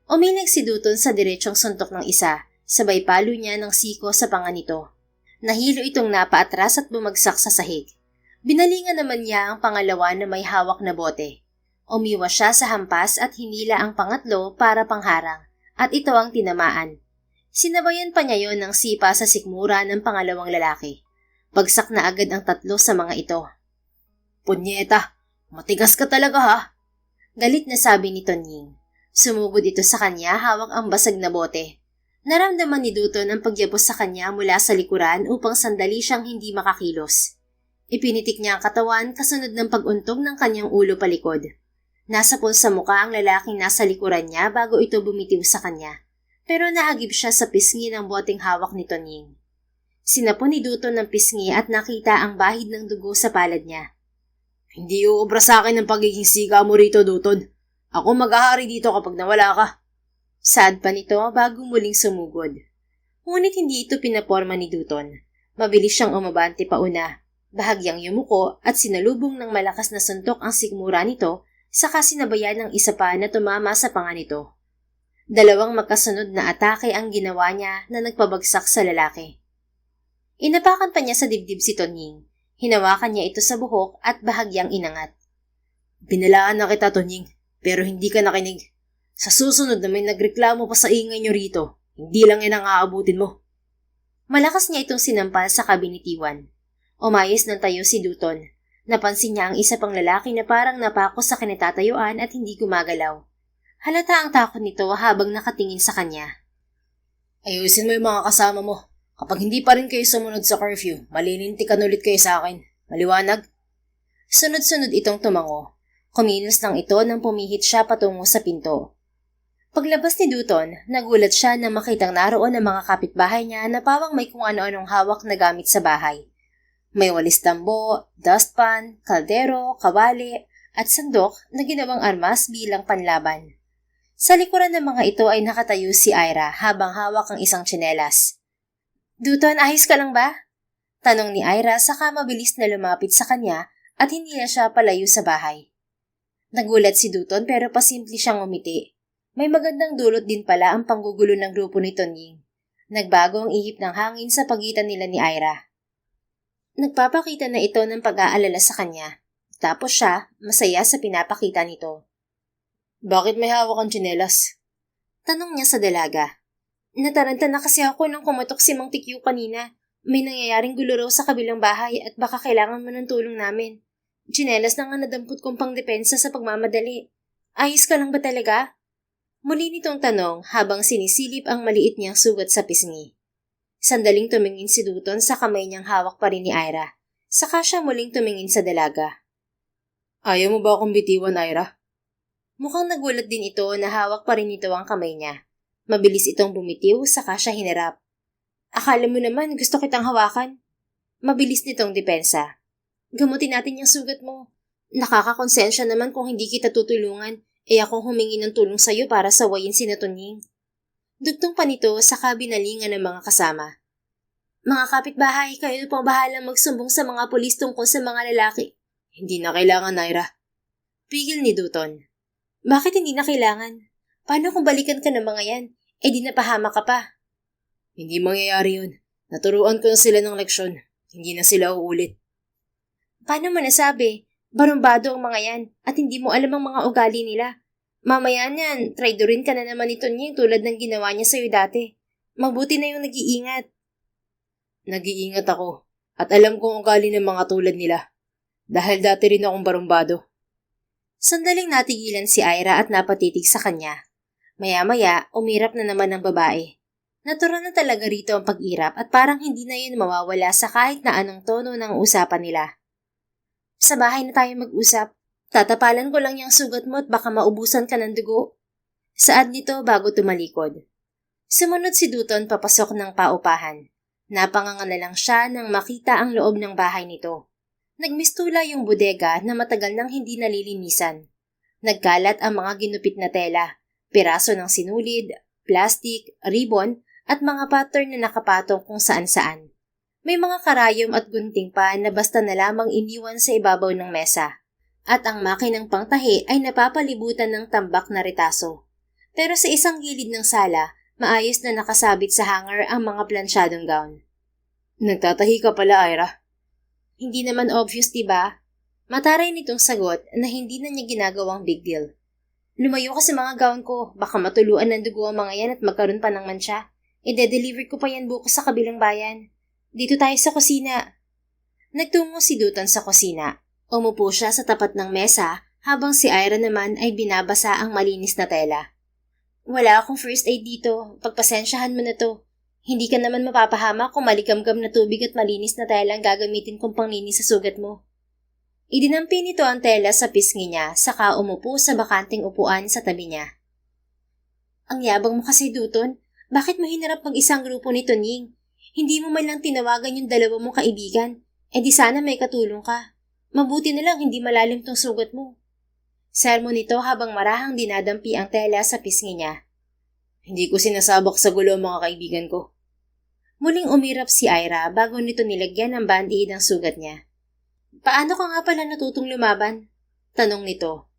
Umiling si Dutton sa diretsyong suntok ng isa, sabay palo niya ng siko sa panga nito. Nahilo itong napaatras at bumagsak sa sahig. Binalingan naman niya ang pangalawa na may hawak na bote. Umiwas siya sa hampas at hinila ang pangatlo para pangharang, at ito ang tinamaan. Sinabayan pa niya yon ng sipa sa sikmura ng pangalawang lalaki. Bagsak na agad ang tatlo sa mga ito. Punyeta, matigas ka talaga ha. Galit na sabi ni Tonying. Sumugod ito sa kanya hawak ang basag na bote. Naramdaman ni Dutton ang pagyabos sa kanya mula sa likuran upang sandali siyang hindi makakilos. Ipinitik niya ang katawan kasunod ng pag-untog ng kanyang ulo palikod. Nasapol sa muka ang lalaking nasa likuran niya bago ito bumitiw sa kanya. Pero nahagip siya sa pisngi ng boteng hawak ni Tonying. Sinapon ni Dutton ng pisngi at nakita ang bahid ng dugo sa palad niya. Hindi uubra sa akin ang pagiging siga mo rito, Dutton. Ako mag-ahari dito kapag nawala ka. Sad pa nito bago muling sumugod. Ngunit hindi ito pinaporma ni Dutton. Mabilis siyang umabante pauna. Bahagyang yumuko at sinalubong ng malakas na suntok ang sikmura nito saka sinabayan ng isa pa na tumama sa panga nito. Dalawang magkasunod na atake ang ginawa niya na nagpabagsak sa lalaki. Inapakan pa niya sa dibdib si Tonying. Hinawakan niya ito sa buhok at bahagyang inangat. Binalaan na kita, Tonying, pero hindi ka nakinig. Sa susunod na may nagreklamo pa sa ingay niyo rito, hindi lang yan ang aabutin mo. Malakas niya itong sinampal sa kabinitiwan. Umayos ng tayo si Dutton. Napansin niya ang isa pang lalaki na parang napako sa kinatatayuan at hindi gumagalaw. Halata ang takot nito habang nakatingin sa kanya. Ayusin mo yung mga kasama mo. Kapag hindi pa rin kayo sumunod sa curfew, malilintikan ulit kayo sa akin. Maliwanag? Sunod-sunod itong tumango. Kumilos lang ito nang pumihit siya patungo sa pinto. Paglabas ni Dutton, nagulat siya na makitang naroon ang mga kapitbahay niya na pawang may kung ano-anong hawak na gamit sa bahay. May walis tambo, dustpan, kaldero, kawali, at sandok na ginawang armas bilang panlaban. Sa likuran ng mga ito ay nakatayo si Ira habang hawak ang isang tsinelas. Dutton, ayos ka lang ba? Tanong ni Ira saka mabilis na lumapit sa kanya at hindi na siya palayo sa bahay. Nagulat si Dutton pero pasimple siyang umiti. May magandang dulot din pala ang panggugulo ng grupo ni Tonying. Nagbago ang ihip ng hangin sa pagitan nila ni Ira. Nagpapakita na ito ng pag-aalala sa kanya. Tapos siya, masaya sa pinapakita nito. Bakit may hawak ang tsinelas? Tanong niya sa dalaga. Nataranta na kasi ako nang kumatok si Mang Tikyu kanina. May nangyayaring gulo raw sa kabilang bahay at baka kailangan mo ng tulong namin. Tsinelas na nga nadampot kong pangdepensa sa pagmamadali. Ayos ka lang ba talaga? Muli nitong tanong habang sinisilip ang maliit niyang sugat sa pisngi. Sandaling tumingin si Dutton sa kamay niyang hawak pa rin ni Ira. Saka siya muling tumingin sa dalaga. Ayaw mo ba akong bitiwan, Ira? Mukhang nagulat din ito na hawak pa rin nito ang kamay niya. Mabilis itong bumitiw saka siya hinarap. Akala mo naman gusto kitang hawakan? Mabilis nitong depensa. Gamutin natin yung sugat mo. Nakakakonsensya naman kung hindi kita tutulungan, akong humingi ng tulong sa'yo para sawayin si Tonying. Dugtong pa nito sa kabinalingan ng mga kasama. Mga kapitbahay, kayo po bahalang magsumbong sa mga pulis tungkol sa mga lalaki. Hindi na kailangan, Ira. Pigil ni Dutton. Bakit hindi na kailangan? Paano kung balikan ka ng mga yan? Di napahama ka pa. Hindi mangyayari yun. Naturuan ko na sila ng leksyon. Hindi na sila uulit. Paano mo nasabi? Barumbado ang mga yan at hindi mo alam ang mga ugali nila. Mamaya niyan, traidorin ka na naman ni Tonying tulad ng ginawa niya sa'yo dati. Mabuti na yung nag-iingat. Nag-iingat ako at alam kong ugali ng mga tulad nila. Dahil dati rin akong barumbado. Sandaling natigilan si Ira at napatitig sa kanya. Maya-maya, umirap na naman ang babae. Natural na talaga rito ang pag-irap at parang hindi na yun mawawala sa kahit na anong tono ng usapan nila. Sa bahay na tayo mag-usap. Tatapalan ko lang yung sugat mo at baka maubusan ka ng dugo. Saad nito bago tumalikod. Sumunod si Dutton papasok ng paupahan. Napanganga na lang siya nang makita ang loob ng bahay nito. Nagmistula yung bodega na matagal nang hindi nalilinisan. Nagkalat ang mga ginupit na tela, piraso ng sinulid, plastik, ribbon at mga pattern na nakapatong kung saan-saan. May mga karayom at gunting pa na basta na lamang iniwan sa ibabaw ng mesa. At ang makinang pangtahi ay napapalibutan ng tambak na retaso. Pero sa isang gilid ng sala, maayos na nakasabit sa hanger ang mga plansyadong gown. Nagtatahi ka pala, Ira. Hindi naman obvious, diba? Mataray nitong sagot na hindi na niya ginagawang big deal. Lumayo ka sa mga gown ko, baka matuluan ng dugo ang mga yan at magkaroon pa ng mansya. Ide-deliver ko pa yan bukas sa kabilang bayan. Dito tayo sa kusina. Nagtungo si Dutton sa kusina. Umupo siya sa tapat ng mesa habang si Ira naman ay binabasa ang malinis na tela. Wala akong first aid dito. Pagpasensyahan mo na to. Hindi ka naman mapapahama kung maligamgam na tubig at malinis na tela ang gagamitin kong panglinis sa sugat mo. Idinampi nito ang tela sa pisngi niya saka umupo sa bakanting upuan sa tabi niya. Ang yabang mo kasi, Dutton. Bakit mo hinarap mag-isang grupo nito, Ning? Hindi mo man lang tinawagan yung dalawa mong kaibigan. Eh di sana may katulong ka. Mabuti na lang hindi malalim tong sugat mo. Sermon nito habang marahang dinadampi ang tela sa pisngi niya. Hindi ko sinasabak sa gulo ang mga kaibigan ko. Muling umirap si Ira bago nito nilagyan ng band-aid ang sugat niya. Paano ka nga pala natutong lumaban? Tanong nito.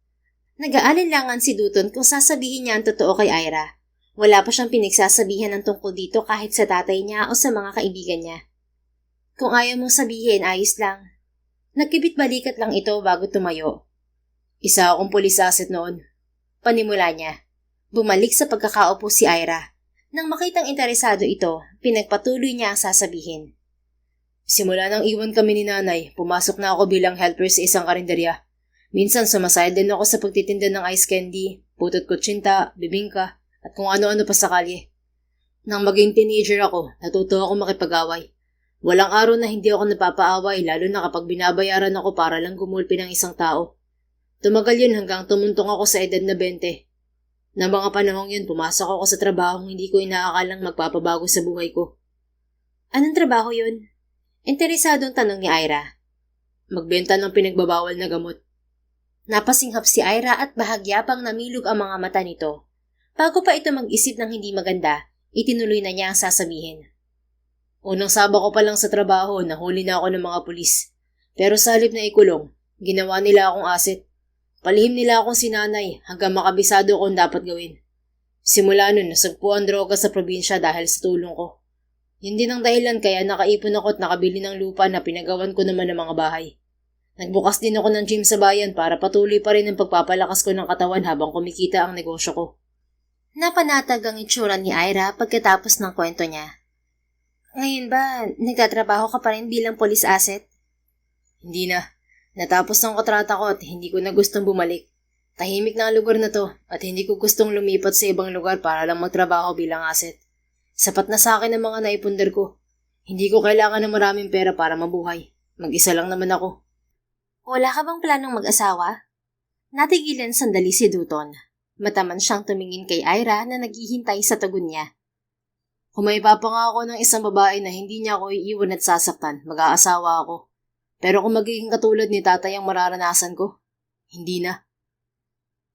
Nag-aalinlangan si Dutton kung sasabihin niya ang totoo kay Ira. Wala pa siyang pinagsasabihan ng tungkol dito kahit sa tatay niya o sa mga kaibigan niya. Kung ayaw mong sabihin, ayos lang. Nagkibit balikat lang ito bago tumayo. Isa akong police asset noon. Panimula niya. Bumalik sa pagkakaupo si Ira. Nang makitang interesado ito, pinagpatuloy niya ang sasabihin. Simula nang iwan kami ni nanay, pumasok na ako bilang helper sa isang karinderya. Minsan sumasayad din ako sa pagtitinda ng ice candy, putot kutsinta, bibingka, at kung ano-ano pa sa kalye. Nang maging teenager ako, natuto ako makipag-away. Walang araw na hindi ako napapaaway lalo na kapag binabayaran ako para lang gumulpi ng isang tao. Tumagal yun hanggang tumuntong ako sa edad na 20. Nang mga panahong yun, pumasok ako sa trabahong hindi ko inaakalang magpapabago sa buhay ko. Anong trabaho yun? Interesadong tanong ni Ira. Magbenta ng pinagbabawal na gamot. Napasinghap si Ira at bahagya pang namilog ang mga mata nito. Bago pa ito mag-isip ng hindi maganda, itinuloy na niya ang sasabihin. Unang saba ko pa lang sa trabaho, nahuli na ako ng mga pulis. Pero sa halip na ikulong, ginawa nila akong asset. Palihim nila akong sinanay hanggang makabisado kung dapat gawin. Simula nun, nasagpo ang droga sa probinsya dahil sa tulong ko. Yun din ang dahilan kaya nakaipon ako at nakabili ng lupa na pinagawan ko naman ng mga bahay. Nagbukas din ako ng gym sa bayan para patuloy pa rin ang pagpapalakas ko ng katawan habang kumikita ang negosyo ko. Napanatag ang itsura ni Ira pagkatapos ng kwento niya. Ngayon ba, nagtatrabaho ka pa rin bilang police asset? Hindi na. Natapos ang kontrata ko at hindi ko na gustong bumalik. Tahimik na ang lugar na to at hindi ko gustong lumipat sa ibang lugar para lang magtrabaho bilang asset. Sapat na sa akin ang mga naipundar ko. Hindi ko kailangan ng maraming pera para mabuhay. Mag-isa lang naman ako. Wala ka bang planong mag-asawa? Natigilan sandali si Dutton. Mataman siyang tumingin kay Ira na naghihintay sa tugon niya. Kung may papangako ng isang babae na hindi niya ako iiwan at sasaktan, mag-aasawa ako. Pero kung magiging katulad ni tatay ang mararanasan ko, hindi na.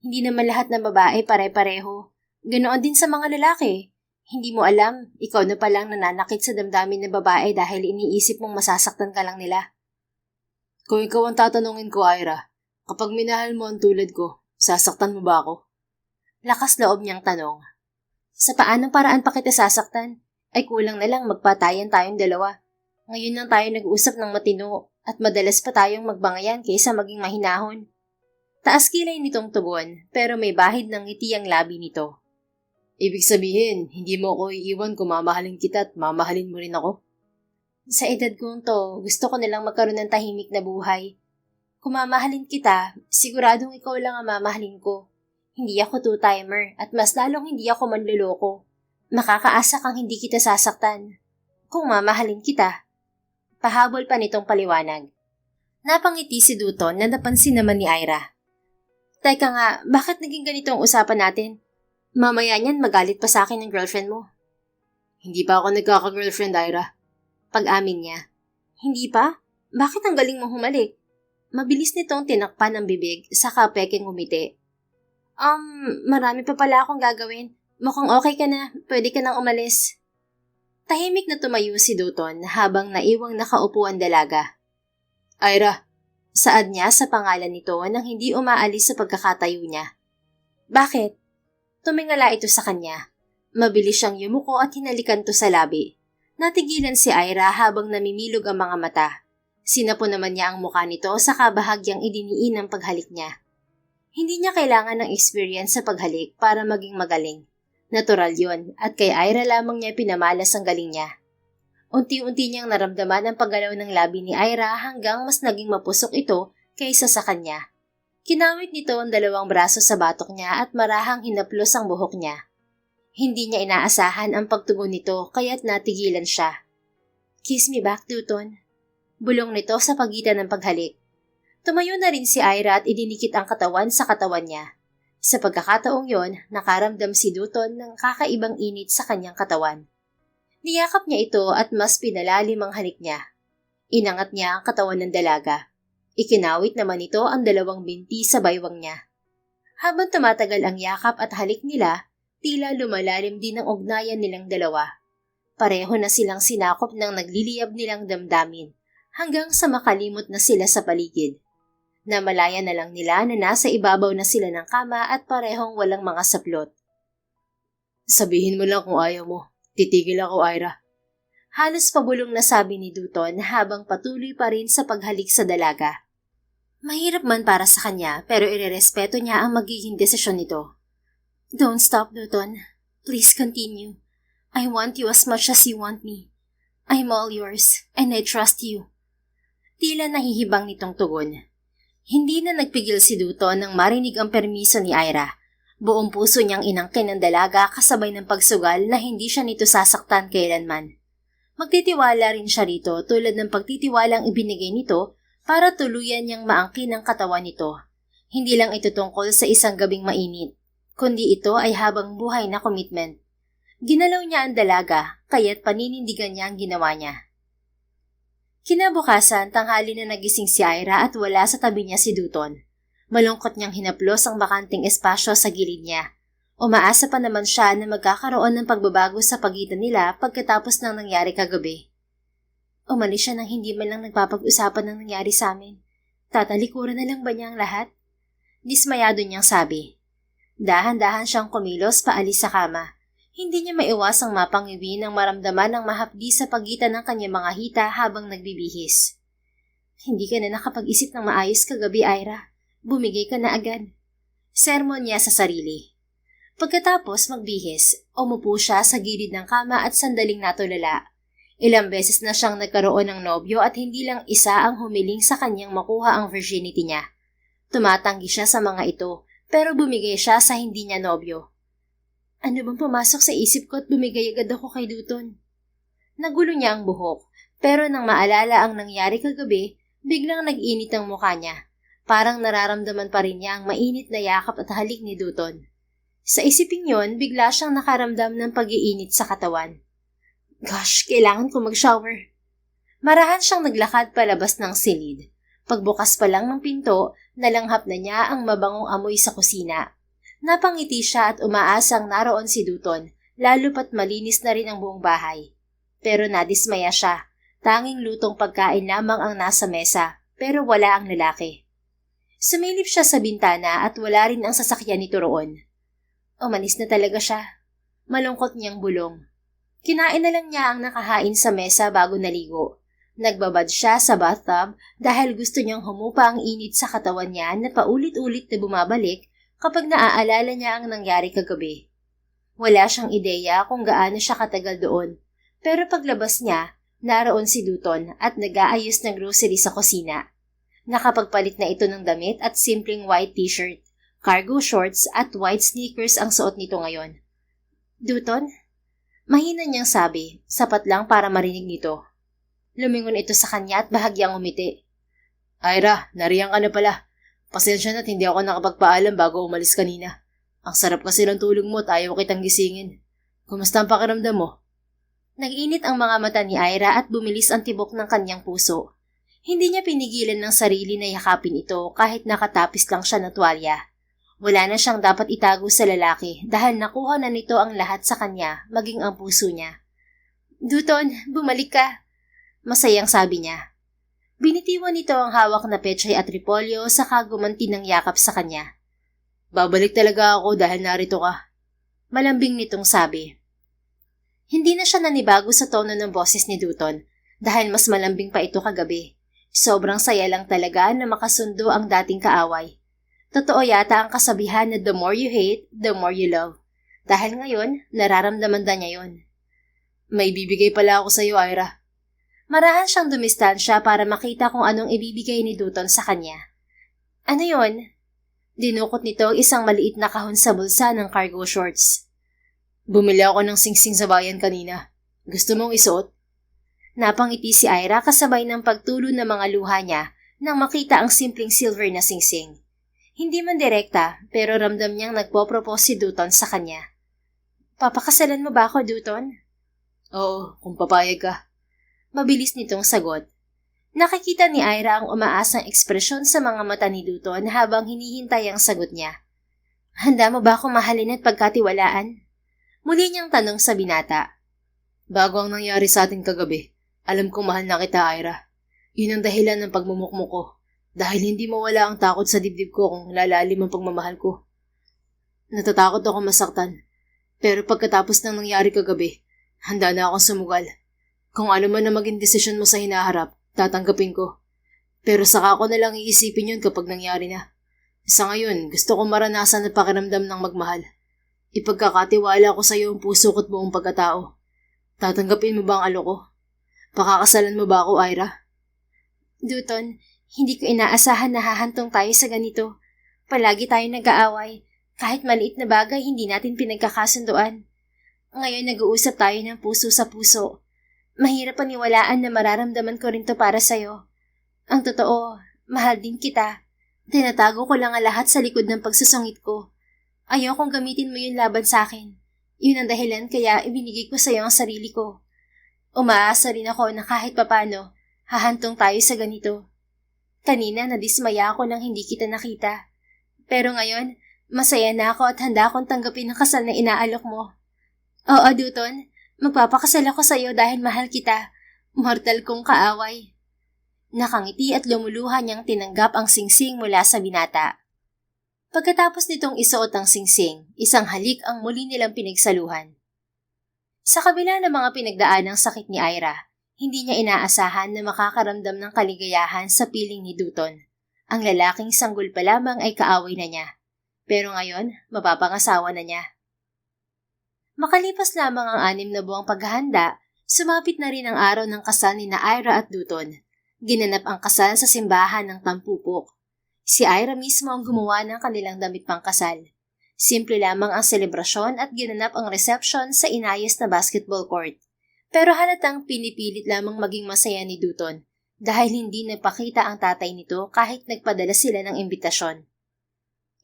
Hindi naman lahat ng babae pare-pareho. Ganoon din sa mga lalaki. Hindi mo alam, ikaw na palang nananakit sa damdamin ng babae dahil iniisip mong masasaktan ka lang nila. Kung ikaw ang tatanungin ko, Ira, kapag minahal mo ang tulad ko, sasaktan mo ba ako? Lakas loob niyang tanong. Sa paanong paraan pa kita sasaktan? Ay kulang na lang magpatayan tayong dalawa. Ngayon lang tayo nag-uusap ng matino at madalas pa tayong magbangayan kaysa maging mahinahon. Taas kilay nitong tugon pero may bahid ng ngiti ang labi nito. Ibig sabihin, hindi mo ako iiwan kung mamahalin kita at mamahalin mo rin ako? Sa edad kong to, gusto ko nilang magkaroon ng tahimik na buhay. Kung mamahalin kita, siguradong ikaw lang ang mamahalin ko. Hindi ako two-timer at mas lalong hindi ako manluloko. Makakaasa kang hindi kita sasaktan. Kung mamahalin kita. Pahabol pa nitong paliwanag. Napangiti si Dutton na napansin naman ni Ira. Teka nga, bakit naging ganito ang usapan natin? Mamaya niyan magalit pa sa akin ng girlfriend mo. Hindi pa ako nagkaka-girlfriend, Ira. Pag-amin niya. Hindi pa? Bakit ang galing mong humalik? Mabilis nitong tinakpan ng bibig saka peking umiti. Marami pa pala akong gagawin. Mukhang okay ka na. Pwede ka nang umalis. Tahimik na tumayo si Dutton habang naiwang nakaupo ang dalaga. Ira, saad niya sa pangalan nito nang hindi umaalis sa pagkakatayo niya. Bakit? Tumingala ito sa kanya. Mabilis siyang yumuko at hinalikan to sa labi. Natigilan si Ira habang namimilog ang mga mata. Sinapo naman niya ang mukha nito sa kabahagyang idiniin ng paghalik niya. Hindi niya kailangan ng experience sa paghalik para maging magaling. Natural yon at kay Ira lamang niya pinamalas ang galing niya. Unti-unti niyang naramdaman ang paggalaw ng labi ni Ira hanggang mas naging mapusok ito kaysa sa kanya. Kinawit nito ang dalawang braso sa batok niya at marahang hinaplos ang buhok niya. Hindi niya inaasahan ang pagtugon nito kaya't natigilan siya. "Kiss me back, Dutton." Bulong nito sa pagitan ng paghalik. Tumayo na rin si Ira at idinikit ang katawan sa katawan niya. Sa pagkakataong yon, nakaramdam si Dutton ng kakaibang init sa kanyang katawan. Niyakap niya ito at mas pinalalim ang halik niya. Inangat niya ang katawan ng dalaga. Ikinawit naman ito ang dalawang binti sa baywang niya. Habang tumatagal ang yakap at halik nila, tila lumalalim din ang ugnayan nilang dalawa. Pareho na silang sinakop ng nagliliyab nilang damdamin hanggang sa makalimot na sila sa paligid. Namalaya na lang nila na nasa ibabaw na sila ng kama at parehong walang mga saplot. "Sabihin mo lang kung ayaw mo. Titigil ako, Ira." Halos pabulong na sabi ni Dutton habang patuloy pa rin sa paghalik sa dalaga. Mahirap man para sa kanya pero irerespeto niya ang magiging desisyon nito. "Don't stop, Dutton. Please continue. I want you as much as you want me. I'm all yours and I trust you." Tila nahihibang nitong tugon. Hindi na nagpigil si Dutton nang marinig ang permiso ni Ira. Buong puso niyang inangkin ang dalaga kasabay ng pagsugal na hindi siya nito sasaktan kailanman. Magtitiwala rin siya rito tulad ng pagtitiwalang ibinigay nito para tuluyan niyang maangkin ang katawan nito. Hindi lang ito tungkol sa isang gabing mainit, kundi ito ay habang buhay na commitment. Ginalaw niya ang dalaga, kaya't paninindigan niya ang ginawa niya. Kinabukasan, tanghali na nagising si Ira at wala sa tabi niya si Dutton. Malungkot niyang hinaplos ang bakanting espasyo sa gilid niya. Umaasa pa naman siya na magkakaroon ng pagbabago sa pagitan nila pagkatapos ng nangyari kagabi. Umalis siya nang hindi man lang nagpapag-usapan ng nangyari sa amin. Tatalikuran na lang ba niya ang lahat? Dismayado niyang sabi. Dahan-dahan siyang kumilos paalis sa kama. Hindi niya maiwasang mapangiwi nang maramdaman ang mahapdi sa pagitan ng kanyang mga hita habang nagbibihis. "Hindi ka na nakapag-isip ng maayos kagabi, Ira. Bumigay ka na agad." Sermon niya sa sarili. Pagkatapos magbihis, umupo siya sa gilid ng kama at sandaling natulala. Ilang beses na siyang nagkaroon ng nobyo at hindi lang isa ang humiling sa kanyang makuha ang virginity niya. Tumatanggi siya sa mga ito, pero bumigay siya sa hindi niya nobyo. Ano bang pumasok sa isip ko at bumigay agad ako kay Dutton? Nagulo niya ang buhok, pero nang maalala ang nangyari kagabi, biglang nag-init ang mukha niya. Parang nararamdaman pa rin niya ang mainit na yakap at halik ni Dutton. Sa isiping yon, bigla siyang nakaramdam ng pag-iinit sa katawan. Gosh, kailangan ko mag-shower. Marahan siyang naglakad palabas ng silid. Pagbukas pa lang ng pinto, nalanghap na niya ang mabangong amoy sa kusina. Napangiti siya at umaasang naroon si Dutton, lalo pat malinis na rin ang buong bahay. Pero nadismaya siya. Tanging lutong pagkain lamang ang nasa mesa, pero wala ang lalaki. Sumilip siya sa bintana at wala rin ang sasakyan nito roon. Umalis na talaga siya. Malungkot niyang bulong. Kinain na lang niya ang nakahain sa mesa bago naligo. Nagbabad siya sa bathtub dahil gusto niyang humupa ang init sa katawan niya na paulit-ulit na bumabalik kapag naaalala niya ang nangyari kagabi. Wala siyang ideya kung gaano siya katagal doon, pero paglabas niya, naroon si Dutton at nag-aayos ng grocery sa kusina. Nakapagpalit na ito ng damit at simpleng white t-shirt, cargo shorts at white sneakers ang suot nito ngayon. Dutton? Mahina niyang sabi, sapat lang para marinig nito. Lumingon ito sa kanya at bahagyang umiti. Ira, nariyan ka na pala. Pasensya na't hindi ako nakapagpaalam bago umalis kanina. Ang sarap kasi ng tulog mo at ayaw kitang gisingin. Kumusta ang pakiramdam mo? Nag-init ang mga mata ni Ira at bumilis ang tibok ng kanyang puso. Hindi niya pinigilan ng sarili na yakapin ito kahit nakatapis lang siya ng tuwalya. Wala na siyang dapat itago sa lalaki dahil nakuha na nito ang lahat sa kanya, maging ang puso niya. Dutton, bumalik ka. Masayang sabi niya. Binitiwan nito ang hawak na pechay at repolyo saka gumanti ng yakap sa kanya. Babalik talaga ako dahil narito ka. Malambing nitong sabi. Hindi na siya nanibago sa tono ng boses ni Dutton dahil mas malambing pa ito kagabi. Sobrang saya lang talaga na makasundo ang dating kaaway. Totoo yata ang kasabihan na the more you hate, the more you love. Dahil ngayon, nararamdaman na niya yon. May bibigay pala ako sa iyo, Ira. Marahan siyang dumistansya para makita kung anong ibibigay ni Dutton sa kanya. Ano yon? Dinukot nito ang isang maliit na kahon sa bulsa ng cargo shorts. Bumili ako ng singsing sa bayan kanina. Gusto mong isuot? Napangiti si Ira kasabay ng pagtulo ng mga luha niya nang makita ang simpleng silver na singsing. Hindi man direkta, pero ramdam niyang nagpo-propose si Dutton sa kanya. Papakasalan mo ba ako, Dutton? Oo, kung papayag ka. Mabilis nitong sagot. Nakikita ni Ira ang umaasang ekspresyon sa mga mata ni Dutton habang hinihintay ang sagot niya. Handa mo ba akong mahalin at pagkatiwalaan? Muli niyang tanong sa binata. Bago ang nangyari sa atin kagabi, alam kong mahal na kita, Ira. Yun ang dahilan ng pagmumukmuk ko. Dahil hindi mawala ang takot sa dibdib ko kung lalalim ang pagmamahal ko. Natatakot ako masaktan. Pero pagkatapos ng nangyari kagabi, handa na akong sumugal. Kung ano man na maging desisyon mo sa hinaharap, tatanggapin ko. Pero saka ko na lang iisipin yun kapag nangyari na. Sa ngayon, gusto kong maranasan ang pakiramdam ng magmahal. Ipagkakatiwala ko sa iyo ang puso ko't buong pagkatao. Tatanggapin mo ba ang alok ko? Pakakasalan mo ba ako, Ira? Dutton, hindi ko inaasahan na hahantong tayo sa ganito. Palagi tayo nag-aaway. Kahit maliit na bagay, hindi natin pinagkakasunduan. Ngayon nag-uusap tayo ng puso sa puso. Mahirap paniwalaan na mararamdaman ko rin to para sa'yo. Ang totoo, mahal din kita. Tinatago ko lang ang lahat sa likod ng pagsusungit ko. Ayokong gamitin mo yun laban sa akin. Yun ang dahilan kaya ibinigay ko sa'yo ang sarili ko. Umaasa rin ako na kahit papano, hahantong tayo sa ganito. Kanina nadismaya ako nang hindi kita nakita. Pero ngayon, masaya na ako at handa akong tanggapin ang kasal na inaalok mo. Oo, Dutton, magpapakasal ako sa iyo dahil mahal kita. Mortal kong kaaway. Nakangiti at lumuluha niyang tinanggap ang singsing mula sa binata. Pagkatapos nitong isuot ang singsing, isang halik ang muli nilang pinagsaluhan. Sa kabila ng mga pinagdaanang sakit ni Ira, hindi niya inaasahan na makakaramdam ng kaligayahan sa piling ni Dutton. Ang lalaking sanggol pa lamang ay kaaway na niya. Pero ngayon, mapapangasawa na niya. Makalipas lamang ang 6 na buwang paghahanda, sumapit na rin ang araw ng kasal ni na Ira at Dutton. Ginanap ang kasal sa simbahan ng Tampupok. Si Ira mismo ang gumawa ng kanilang damit pangkasal. Simple lamang ang selebrasyon at ginanap ang reception sa inayos na basketball court. Pero halatang pinipilit lamang maging masaya ni Dutton dahil hindi nagpakita ang tatay nito kahit nagpadala sila ng imbitasyon.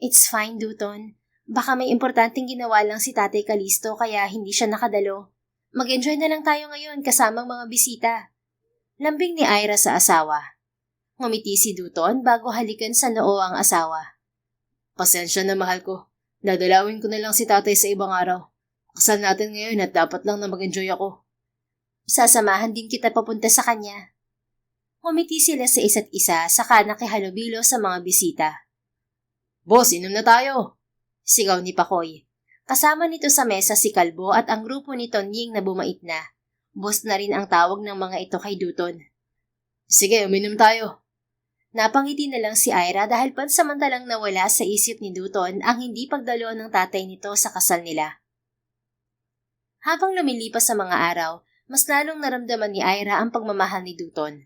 It's fine, Dutton. Baka may importanteng ginawa lang si Tatay Calisto kaya hindi siya nakadalo. Mag-enjoy na lang tayo ngayon kasamang mga bisita. Lambing ni Ira sa asawa. Ngumiti si Dutton bago halikan sa noo ang asawa. Pasensya na, mahal ko. Dadalawin ko na lang si tatay sa ibang araw. Kasal natin ngayon at dapat lang na mag-enjoy ako. Sasamahan din kita papunta sa kanya. Ngumiti sila sa isa't isa saka nakihalubilo sa mga bisita. Boss, inom na tayo! Sigaw ni Pakoy. Kasama nito sa mesa si Kalbo at ang grupo ni Tonying na bumait na. Boss na rin ang tawag ng mga ito kay Dutton. Sige, uminom tayo. Napangiti na lang si Ira dahil pansamantalang nawala sa isip ni Dutton ang hindi pagdalo ng tatay nito sa kasal nila. Habang lumilipas sa mga araw, mas lalong naramdaman ni Ira ang pagmamahal ni Dutton.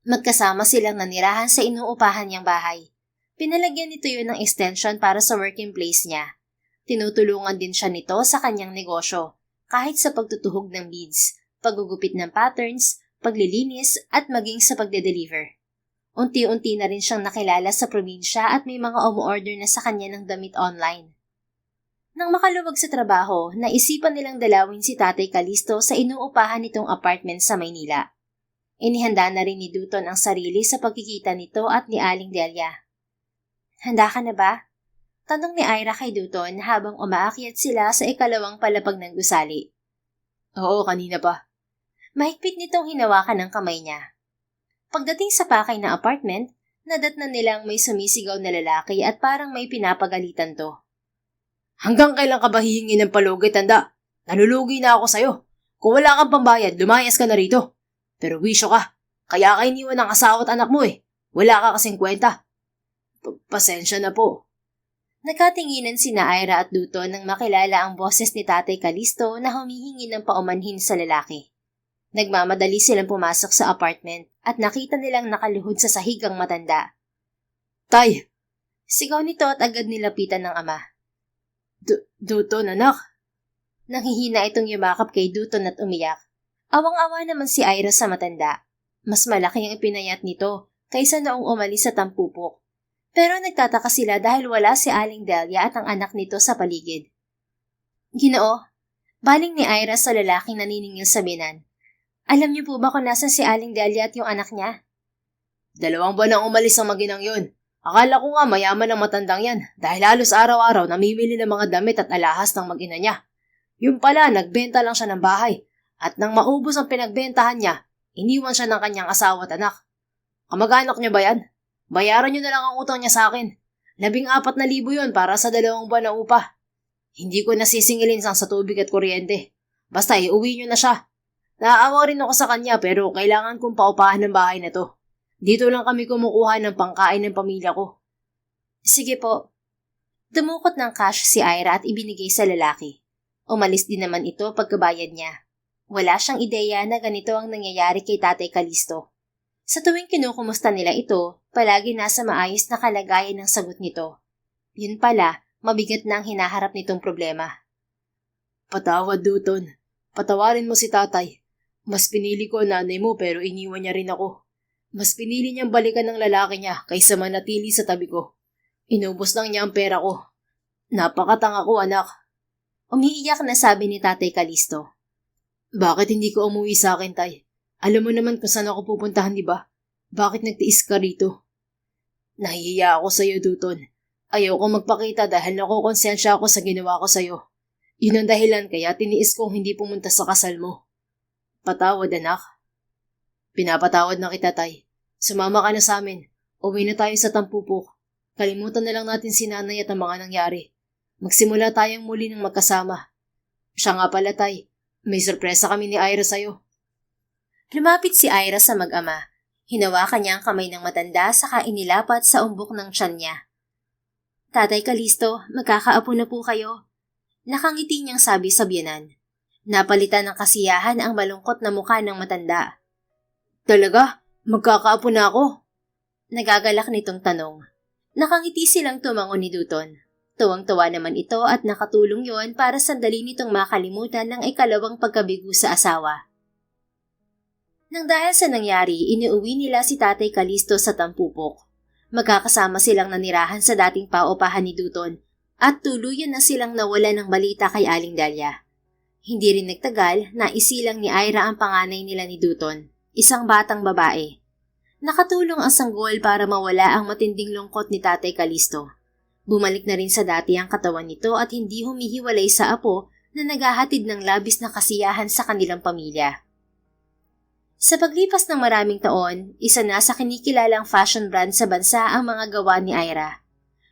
Magkasama silang nanirahan sa inuupahan niyang bahay. Pinalagyan nito yun ng extension para sa working place niya. Tinutulungan din siya nito sa kanyang negosyo, kahit sa pagtutuhog ng beads, paggugupit ng patterns, paglilinis at maging sa pagde-deliver. Unti-unti na rin siyang nakilala sa probinsya at may mga umu-order na sa kanya ng damit online. Nang makaluwag sa trabaho, naisipan nilang dalawin si Tatay Calisto sa inuupahan nitong apartment sa Maynila. Inihanda na rin ni Dutton ang sarili sa pagkikita nito at ni Aling Delia. Handa ka na ba? Tanong ni Ira kay Dutton habang umaakyat sila sa ikalawang palapag ng gusali. Oo, kanina pa. Mahigpit nitong hinawakan ng kamay niya. Pagdating sa pakay na apartment, nadatnan nilang may sumisigaw na lalaki at parang may pinapagalitan to. Hanggang kailan ka ba hihingi ng palugay, tanda? Nalulugi na ako sa'yo. Kung wala kang pambayad, lumayas ka na rito. Pero wisyo ka. Kaya ka iniwan ng asawa at anak mo eh. Wala ka kasing kwenta. Pasensya na po. Nagkatinginan sina Ira at Dutton nang makilala ang boses ni Tatay Calisto na humihingi ng paumanhin sa lalaki. Nagmamadali silang pumasok sa apartment at nakita nilang nakaluhod sa sahig ang matanda. Tay, Sigaw nito at agad nilapitan ng ama. Duton, anak. Nanghihina itong yumakap kay Duton at umiyak. Awang-awa naman si Ira sa matanda. Mas malaki ang ipinayat nito kaysa noong umalis sa tampupok. Pero nagtataka sila dahil wala si Aling Delia at ang anak nito sa paligid. Ginoo, baling ni Ira sa lalaking naniningil sa binan. Alam niyo po ba kung nasan si Aling Delia at yung anak niya? 2 buwan nang umalis ang maginang yun. Akala ko nga mayaman ang matandang yan dahil halos araw-araw namimili ng mga damit at alahas ng mag-ina niya. Yung pala, nagbenta lang siya ng bahay at nang maubos ang pinagbentahan niya, iniwan siya ng kanyang asawa at anak. Kamag-anak niya ba yan? Bayaran niyo na lang ang utang niya sa akin. 14,000 yun para sa 2 buwan na upa. Hindi ko nasisingilin sa tubig at kuryente. Basta iuwi niyo na siya. Naaawa rin ako sa kanya pero kailangan kong paupahan ng bahay na to. Dito lang kami kumukuha ng pangkain ng pamilya ko. Sige po. Dumukot ng cash si Ira at ibinigay sa lalaki. Umalis din naman ito pagkabayad niya. Wala siyang ideya na ganito ang nangyayari kay Tatay Calisto. Sa tuwing kinukumusta nila ito, palagi nasa maayos na kalagayan ng sagot nito. Yun pala, mabigat na ang hinaharap nitong problema. Patawad, Duton. Patawarin mo si tatay. Mas pinili ko ang nanay mo pero iniwan niya rin ako. Mas pinili niyang balikan ng lalaki niya kaysa manatili sa tabi ko. Inubos lang niya ang pera ko. Napakatanga ko, anak. Umiiyak na sabi ni Tatay Calisto. Bakit hindi ko umuwi sa akin, tay? Alam mo naman kung saan ako pupuntahan, di ba? Bakit nagtiis ka rito? Nahihiya ako sa'yo, Duton. Ayaw ko magpakita dahil nakukonsensya ako sa ginawa ko sa'yo. Yun ang dahilan kaya tiniis kong hindi pumunta sa kasal mo. Patawad, anak. Pinapatawad na kita, tay. Sumama ka na sa amin. Uwi na tayo sa tampupok. Kalimutan na lang natin si nanay at ang mga nangyari. Magsimula tayong muli ng magkasama. Siya nga pala, tay. May sorpresa kami ni Ira sa'yo. Lumapit si Ira sa mag-ama. Hinawakan niya ang kamay ng matanda saka inilapat sa umbok ng tiyan niya. Tatay Calisto, magkakaapo na po kayo. Nakangiti niyang sabi sa biyanan. Napalitan ng kasiyahan ang malungkot na mukha ng matanda. Talaga? Magkakaapo na ako? Nagagalak nitong tanong. Nakangiti silang tumango ni Duton. Tuwang-tuwa naman ito at nakatulong yon para sandali nitong makalimutan ng ikalawang pagkabigo sa asawa. Nang dahil sa nangyari, iniuwi nila si Tatay Calisto sa tampupok. Magkakasama silang nanirahan sa dating paupahan ni Duton at tuluyan na silang nawala ng balita kay Aling Delia. Hindi rin nagtagal na isilang ni Ira ang panganay nila ni Duton, isang batang babae. Nakatulong ang sanggol para mawala ang matinding lungkot ni Tatay Calisto. Bumalik na rin sa dati ang katawan nito at hindi humihiwalay sa apo na naghahatid ng labis na kasiyahan sa kanilang pamilya. Sa paglipas ng maraming taon, isa na sa kinikilalang fashion brand sa bansa ang mga gawa ni Ira.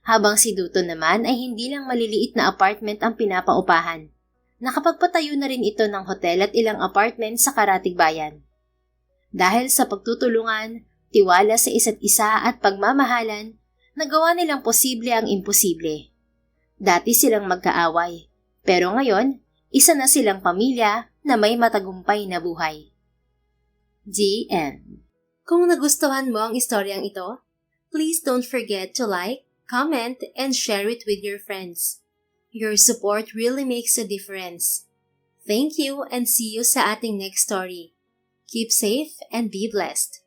Habang si Duton naman ay hindi lang maliliit na apartment ang pinapaupahan. Nakapagpatayo na rin ito ng hotel at ilang apartment sa Karatig Bayan. Dahil sa pagtutulungan, tiwala sa isa't isa at pagmamahalan, nagawa nilang posible ang imposible. Dati silang magkaaway, pero ngayon, isa na silang pamilya na may matagumpay na buhay. The end. Kung nagustuhan mo ang istoryang ito, please don't forget to like, comment, and share it with your friends. Your support really makes a difference. Thank you and see you sa ating next story. Keep safe and be blessed.